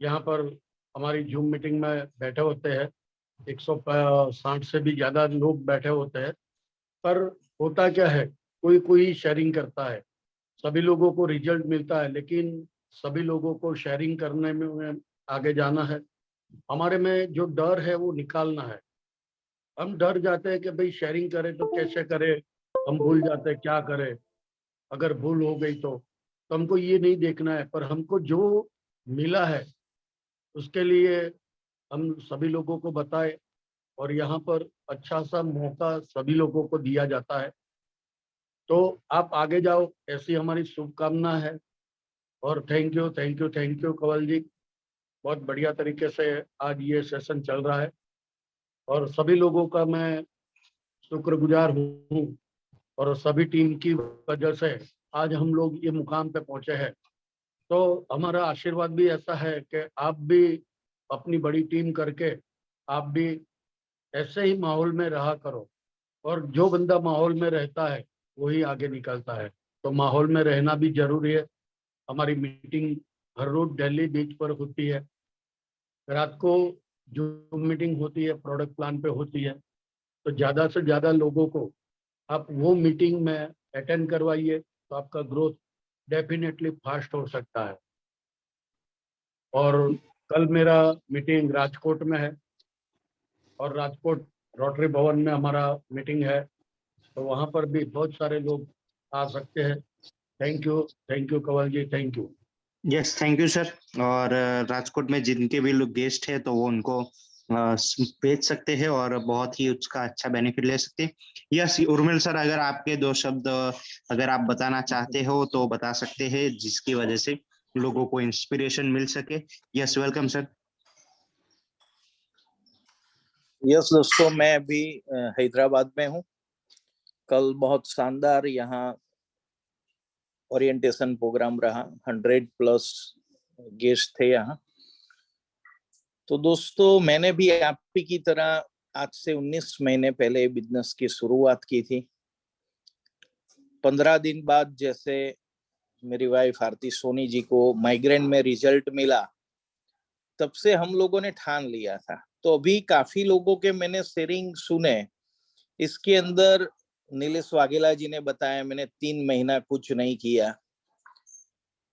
यहाँ पर हमारी जूम मीटिंग में बैठे होते हैं, 160 से भी ज़्यादा लोग बैठे होते हैं, पर होता क्या है, कोई कोई शेयरिंग करता है, सभी लोगों को रिजल्ट मिलता है, लेकिन सभी लोगों को शेयरिंग करने में आगे जाना है। हमारे में जो डर है वो निकालना है। हम डर जाते हैं कि भाई शेयरिंग करें तो कैसे करें, हम भूल जाते हैं क्या करें, अगर भूल हो गई तो हमको ये नहीं देखना है, पर हमको जो मिला है उसके लिए हम सभी लोगों को बताएं, और यहाँ पर अच्छा सा मौका सभी लोगों को दिया जाता है। तो आप आगे जाओ, ऐसी हमारी शुभकामना है। और thank you thank you thank you Kanwal ji, बहुत बढ़िया तरीके से आज ये सेशन चल रहा है, और सभी लोगों का मैं शुक्रगुजार हूँ, और सभी टीम की वजह से आज हम लोग ये मुकाम पे पहुंचे हैं। तो हमारा आशीर्वाद भी ऐसा है कि आप भी अपनी बड़ी टीम करके आप भी ऐसे ही माहौल में रहा करो, और जो बंदा माहौल में रहता है वही आगे निकलता है। तो माहौल में रहना भी जरूरी है। हमारी मीटिंग हर रोज दिल्ली बीच पर होती है, रात को जो मीटिंग होती है प्रोडक्ट प्लान पे होती है, तो ज़्यादा से ज़्यादा लोगों को आप वो मीटिंग में अटेंड करवाइए, तो आपका ग्रोथ डेफिनेटली फास्ट हो सकता है। और कल मेरा मीटिंग राजकोट में है, और राजकोट रोटरी भवन में हमारा मीटिंग है, तो वहाँ पर भी बहुत सारे लोग आ सकते हैं। Thank you Kanwal ji, thank you. Yes, thank you sir. और राजकोट में जिनके भी लोग गेस्ट है तो वो उनको भेज सकते हैं, और बहुत ही उसका अच्छा बेनिफिट ले सकते हैं। यस, उर्मिल सर, अगर आपके 2 शब्द अगर आप बताना चाहते हो तो बता सकते हैं, जिसकी वजह से लोगों को इंस्पिरेशन मिल सके। Yes, welcome sir. यस दोस्तों, मैं अभी हैदराबाद में हूँ। कल बहुत शानदार यहाँ ओरिएंटेशन प्रोग्राम रहा, 100+ गेस्ट थे यहाँ। तो दोस्तों, मैंने भी आप ही की तरह आज से 19 महीने पहले बिजनेस की शुरुआत की थी। 15 दिन बाद जैसे मेरी वाइफ आरती सोनी जी को माइग्रेन में रिजल्ट मिला, तब से हम लोगों ने ठान लिया था। तो अभी काफी लोगों के मैंने शेयरिंग सुने, इसके अंदर नीलेश वाघेला जी ने बताया मैंने 3 महीना कुछ नहीं किया।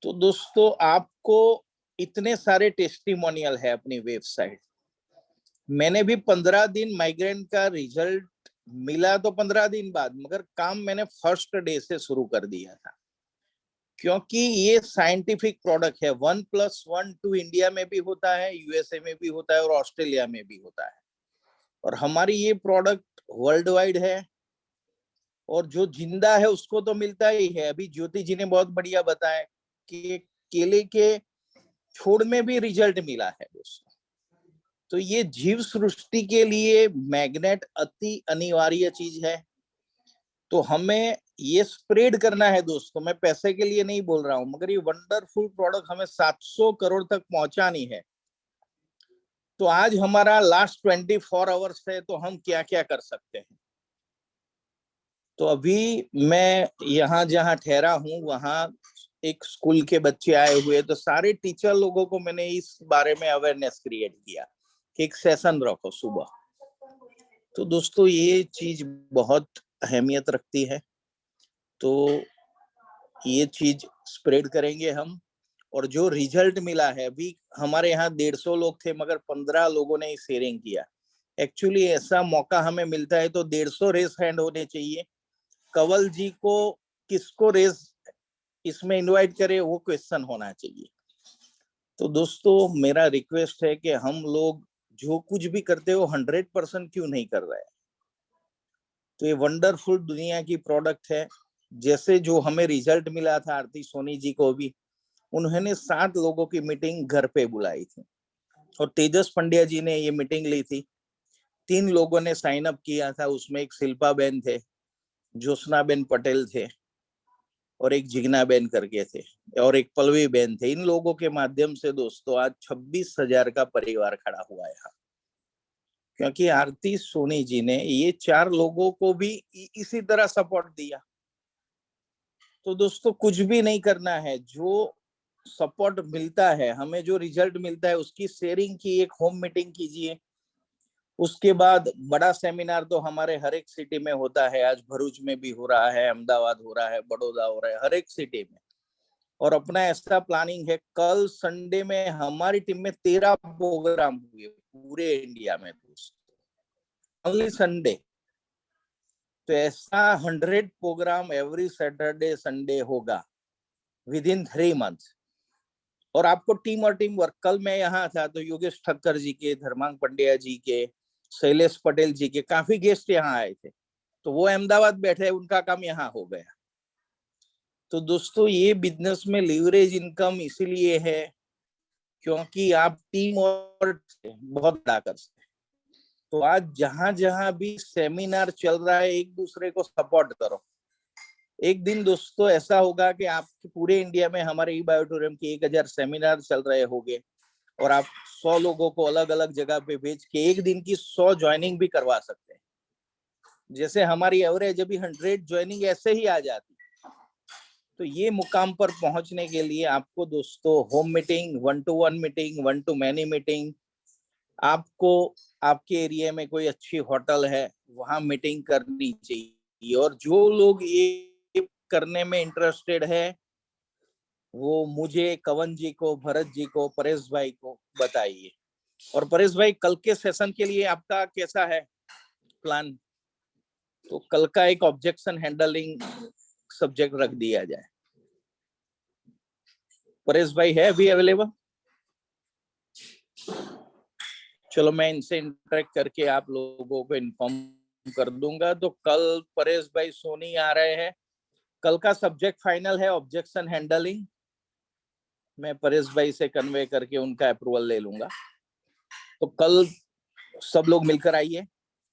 तो दोस्तों, आपको इतने सारे टेस्टिमोनियल है अपनी वेबसाइट। मैंने भी 15 दिन माइग्रेन का रिजल्ट मिला तो 15 दिन बाद, मगर काम मैंने फर्स्ट डे से शुरू कर दिया था, क्योंकि ये साइंटिफिक प्रोडक्ट है। 1+1 2 इंडिया में भी होता है, यूएसए में भी होता है, और ऑस्ट्रेलिया में भी होता है। और हमारी ये प्रोडक्ट वर्ल्ड वाइड है, और जो जिंदा है उसको तो मिलता ही है। अभी ज्योति जी ने बहुत बढ़िया बताया कि केले के छोड़ में भी रिजल्ट मिला है दोस्तों। तो ये जीव सृष्टि के लिए मैग्नेट अति अनिवार्य चीज है, तो हमें ये स्प्रेड करना है दोस्तों। मैं पैसे के लिए नहीं बोल रहा हूं, मगर ये वंडरफुल प्रोडक्ट हमें 700 करोड़ तक पहुंचानी है। तो आज हमारा लास्ट 24 आवर्स है, तो हम क्या क्या कर सकते हैं। तो अभी मैं यहाँ जहाँ ठहरा हूँ वहाँ एक स्कूल के बच्चे आए हुए, तो सारे टीचर लोगों को मैंने इस बारे में अवेयरनेस क्रिएट किया कि एक सेशन रखो सुबह। तो दोस्तों, ये चीज बहुत अहमियत रखती है, तो ये चीज स्प्रेड करेंगे हम। और जो रिजल्ट मिला है, अभी हमारे यहाँ 150 लोग थे, मगर 15 लोगों ने शेयरिंग किया। एक्चुअली ऐसा मौका हमें मिलता है तो 150 रेस हैंड होने चाहिए। कंवल जी को किसको रेस इसमें इनवाइट करे वो क्वेश्चन होना चाहिए। तो दोस्तों मेरा रिक्वेस्ट है कि हम लोग जो कुछ भी करते हो 100% क्यों नहीं कर रहे हैं। तो ये वंडरफुल दुनिया की प्रोडक्ट है। जैसे जो हमें रिजल्ट मिला था आरती सोनी जी को भी, उन्होंने 7 लोगों की मीटिंग घर पे बुलाई थी और तेजस पंड्या जी ने ये मीटिंग ली थी। 3 लोगों ने साइन अप किया था, उसमें एक शिल्पा बेन थे, ज्योत्सना बेन पटेल थे और एक जिग्ना बेन करके थे और एक पल्लवी बेन थे। इन लोगों के माध्यम से दोस्तों आज 26,000 का परिवार खड़ा हुआ है यहाँ, क्योंकि आरती सोनी जी ने ये 4 लोगों को भी इसी तरह सपोर्ट दिया। तो दोस्तों कुछ भी नहीं करना है, जो सपोर्ट मिलता है हमें, जो रिजल्ट मिलता है उसकी शेयरिंग की एक होम मीटिंग कीजिए। उसके बाद बड़ा सेमिनार तो हमारे हर एक सिटी में होता है, आज भरूच में भी हो रहा है, अहमदाबाद हो रहा है, बड़ौदा हो रहा है, हर एक सिटी में। और अपना ऐसा प्लानिंग है, कल संडे में हमारी टीम में 13 प्रोग्राम हुए पूरे इंडिया में दोस्तों, ओनली संडे। तो ऐसा 100 प्रोग्राम एवरी सैटरडे संडे होगा विद इन 3 मंथ्स। और आपको टीम और टीम वर्क, कल मैं यहाँ था तो योगेश ठक्कर जी के, धर्मांग पंड्या जी के, शैलेश पटेल जी के काफी गेस्ट यहाँ आए थे, तो वो अहमदाबाद बैठे, उनका काम यहाँ हो गया। तो दोस्तों ये बिजनेस में लीवरेज इनकम इसीलिए है क्योंकि आप टीम और बहुत बड़ा कर सकते। तो आज जहां जहां भी सेमिनार चल रहा है एक दूसरे को सपोर्ट करो। एक दिन दोस्तों ऐसा होगा कि आपके पूरे इंडिया में हमारे ई बायोटोरियम के 1000 सेमिनार चल रहे होंगे और आप 100 लोगों को अलग अलग जगह पे भेज के एक दिन की 100 ज्वाइनिंग भी करवा सकते हैं। जैसे हमारी एवरेज अभी 100 ज्वाइनिंग ऐसे ही आ जाती। तो ये मुकाम पर पहुंचने के लिए आपको दोस्तों home meeting, 1-to-1 meeting, 1-to-many meeting, आपको आपके एरिया में कोई अच्छी होटल है वहां मीटिंग करनी चाहिए। और जो लोग ये करने में इंटरेस्टेड है वो मुझे, कवन जी को, भरत जी को, परेश भाई को बताइए। और परेश भाई कल के सेशन के लिए आपका कैसा है प्लान? तो कल का एक ऑब्जेक्शन हैंडलिंग सब्जेक्ट रख दिया जाए। परेश भाई है अभी अवेलेबल? चलो मैं इनसे इंटरेक्ट करके आप लोगों को इन्फॉर्म कर दूंगा। तो कल परेश भाई सोनी आ रहे हैं। कल का सब्जेक्ट फाइनल है ऑब्जेक्शन हैंडलिंग। मैं परेश भाई से कन्वे करके उनका अप्रूवल ले लूंगा। तो कल सब लोग मिलकर आइए।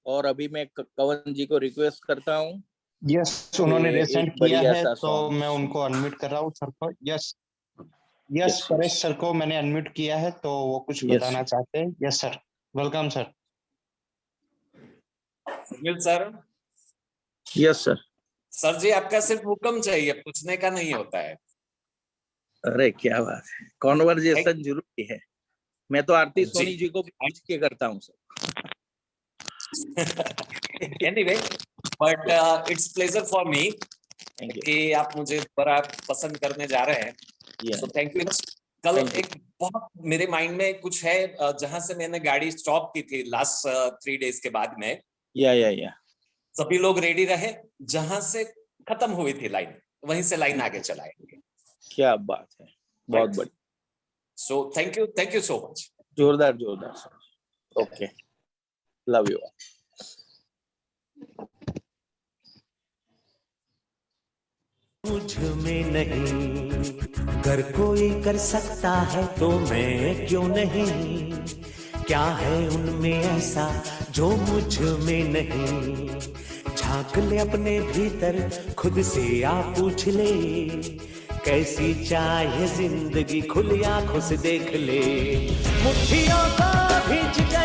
और अभी मैं कवन जी को रिक्वेस्ट करता हूँ। यस, उन्होंने रेसेंट किया है तो मैं उनको अनम्यूट कर रहा हूँ सर को। यस यस, परेश सर को मैंने अनम्यूट किया है तो वो कुछ बताना चाहते हैं। Yes sir, welcome sir. Sir. Yes sir. Sir जी आपका सिर्फ हुक्म चाहिए, पूछने का नहीं होता है। अरे क्या बात है, कॉन्वर्जेशन जरूरी है। मैं तो आरती सोनी जी को पूछ के करता हूँ sir. Anyway, but it's pleasure for me कि आप मुझे बड़ा पसंद करने जा रहे हैं। So thank you. कल एक बहुत मेरे माइंड में कुछ है जहां से मैंने गाड़ी स्टॉप की थी लास्ट 3 डेज के बाद में। या सभी लोग रेडी रहे, जहां से खत्म हुई थी लाइन वहीं से लाइन आगे चलाएंगे। क्या बात है, बहुत बढ़िया। So thank you so much. जोरदार सर। Okay, love you. मुझ में नहीं, अगर कोई कर सकता है तो मैं क्यों नहीं? क्या है उनमें ऐसा जो मुझ में नहीं? झांक ले अपने भीतर, खुद से आप पूछ ले, कैसी चाहे जिंदगी खुली आंखों से देख ले। मुट्ठियों को भींच गए